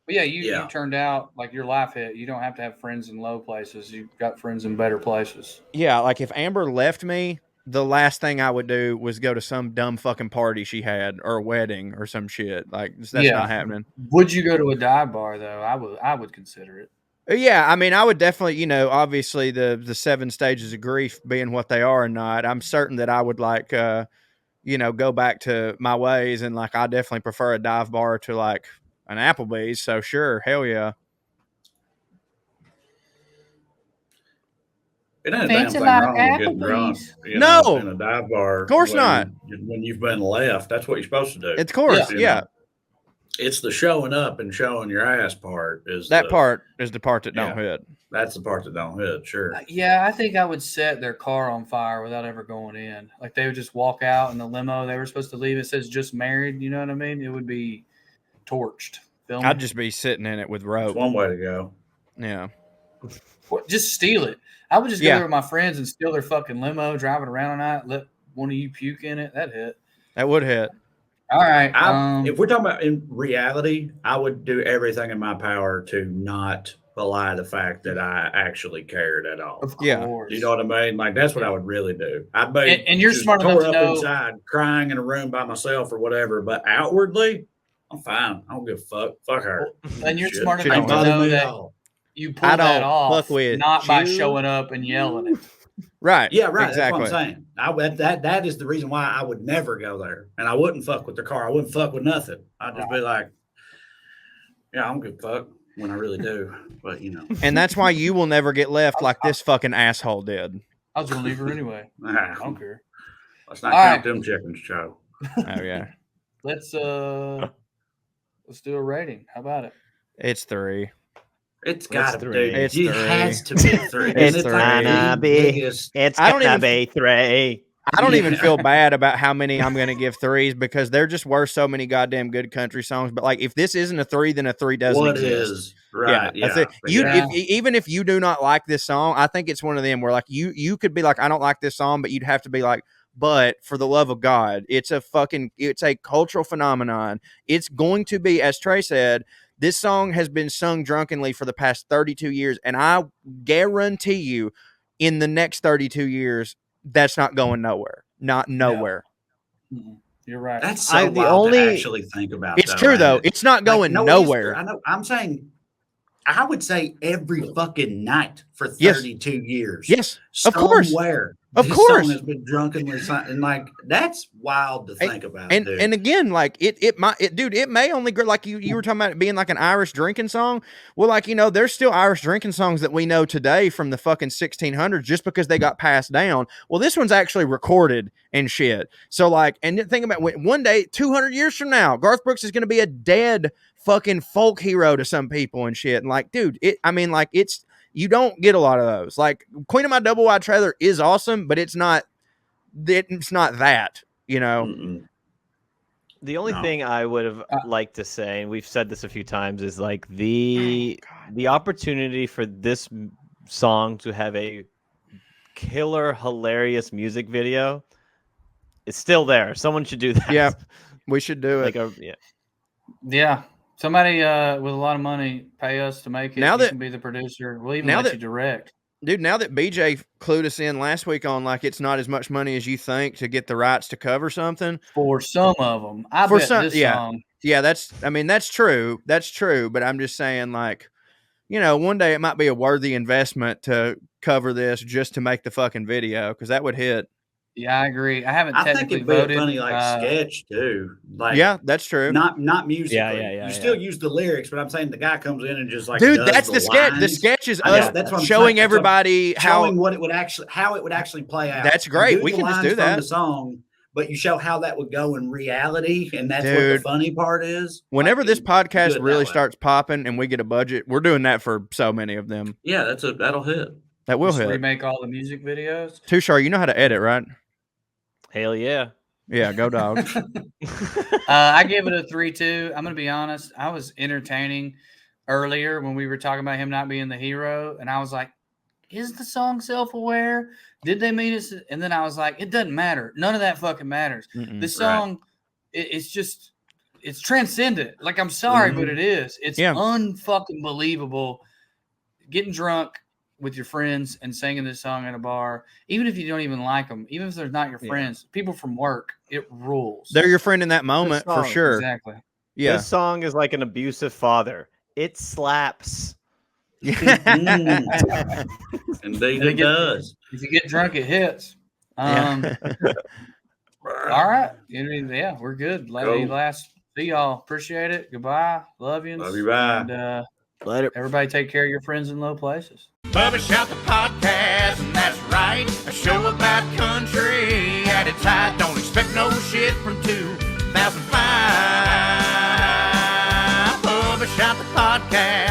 But yeah, you turned out like your life hit. You don't have to have friends in low places. You've got friends in better places.
Yeah, like if Amber left me, the last thing I would do was go to some dumb fucking party she had or a wedding or some shit. Like that's not happening.
Would you go to a dive bar though? I would consider it.
Yeah, I mean, I would definitely, obviously the 7 stages of grief being what they are and not, I'm certain that I would like, go back to my ways. And like, I definitely prefer a dive bar to like an Applebee's. So sure. Hell yeah.
It ain't a damn thing wrong with getting drunk.
No,
in a dive bar.
Of course not.
When you've been left, that's what you're supposed to do.
Of course, yeah.
It's the showing up and showing your ass part
part is the part that don't hit.
That's the part that don't hit, sure.
Yeah, I think I would set their car on fire without ever going in. Like they would just walk out in the limo they were supposed to leave. It says just married, you know what I mean? It would be torched.
I'd just be sitting in it with rope.
That's one way to go.
Yeah.
Just steal it. I would just go there with my friends and steal their fucking limo, drive it around at night, let one of you puke in it. That'd hit.
That would hit.
All right.
If we're talking about in reality, I would do everything in my power to not belie the fact that I actually cared at all.
Of course.
You know what I mean? Like that's what I would really do. I'd be
and you're smart enough to know
inside, crying in a room by myself or whatever, but outwardly, I'm fine. I don't give a fuck. Fuck her.
And you're smart enough to know that you pull that off not by showing up and yelling it.
Right.
Yeah, right.
Exactly.
That's what I'm saying. That is the reason why I would never go there. And I wouldn't fuck with their car. I wouldn't fuck with nothing. I'd just be like, yeah, I don't give a fuck when I really do. But
And that's why you will never get left like this fucking asshole did.
I was gonna leave her anyway. I don't care.
Let's not count them chickens, Joe.
Oh yeah.
Let's do a rating. How about it?
It's 3.
It's got to be.
It's
it
3.
has to be 3.
It's gonna be. It's gonna be 3.
I don't even feel bad about how many I'm going to give 3s because there just were so many goddamn good country songs. But like, if this isn't a 3, then a 3 doesn't exist.
Is right?
Yeah, that's it. Even if you do not like this song, I think it's one of them where like you could be like, I don't like this song, but you'd have to be like, but for the love of God, it's a cultural phenomenon. It's going to be, as Trey said, this song has been sung drunkenly for the past 32 years, and I guarantee you, in the next 32 years, that's not going nowhere. Not nowhere.
Yeah. You're right.
That's so wild to actually think about.
It's true, though. It's not going nowhere.
I know. I'm saying, I would say every fucking night for 32 years.
Yes, of course.
Somewhere.
Of
this
course,
song has been drunkenly and like that's wild to think about.
And again, like it may only grow like you were talking about it being like an Irish drinking song. Well, like there's still Irish drinking songs that we know today from the fucking 1600s just because they got passed down. Well, this one's actually recorded and shit. So like, and think about one day, 200 years from now, Garth Brooks is going to be a dead fucking folk hero to some people and shit. And like, dude, it's. You don't get a lot of those. Like Queen of My Double Wide Trailer is awesome, but it's not that,
Mm-mm.
The only thing I would have liked to say, and we've said this a few times, is like the opportunity for this song to have a killer, hilarious music video is still there. Someone should do that.
Yeah, we should do it.
Yeah. Somebody with a lot of money pay us to make it. Now that you can be the producer, we'll even let you direct.
Dude, now that BJ clued us in last week on like it's not as much money as you think to get the rights to cover something.
For some of them, song.
Yeah, that's true. That's true. But I'm just saying, like, one day it might be a worthy investment to cover this just to make the fucking video because that would hit.
Yeah, I agree. I haven't technically
voted. I think it'd
voted.
be a funny sketch too. Like,
yeah, that's true.
Not musically.
Yeah.
You still use the lyrics, but I'm saying the guy comes in and just like,
dude, that's the sketch. The sketch is us that's showing everybody
showing what it would actually, how it would actually play out.
That's great. We can just do that.
From the song, but you show how that would go in reality, and that's what the
Dude,
funny part is.
Whenever
Like,
this
do
podcast
it
really
that way.
starts popping and we get a budget, we're doing that for so many of them.
Yeah, that'll hit.
That will
Just
hit.
remake all the music videos.
Tushar, you know how to edit, right?
Hell yeah.
Yeah, go dogs.
I give it a 3-2. I'm gonna be honest. I was entertaining earlier when we were talking about him not being the hero, and I was like, "Is the song self-aware? Did they mean it?" And then I was like, "It doesn't matter. None of that fucking matters.
Mm-mm.
The song, it's just, it's transcendent. Like, I'm sorry, but it is. It's unfucking believable. Getting drunk with your friends and singing this song at a bar, even if you don't even like them, even if they're not your friends, people from work, it rules.
They're your friend in that moment for sure.
Exactly.
Yeah.
This song is like an abusive father. It slaps.
Indeed, it does.
If you get drunk, it hits. All right. Yeah, we're good. See y'all. Appreciate it. Goodbye. Love you.
Love you. Bye.
And,
Later.
everybody take care of your friends in low places.
Bubba Shout the podcast, and that's right. A show about country at its height. Don't expect no shit from 2005. Bubba Shout the podcast.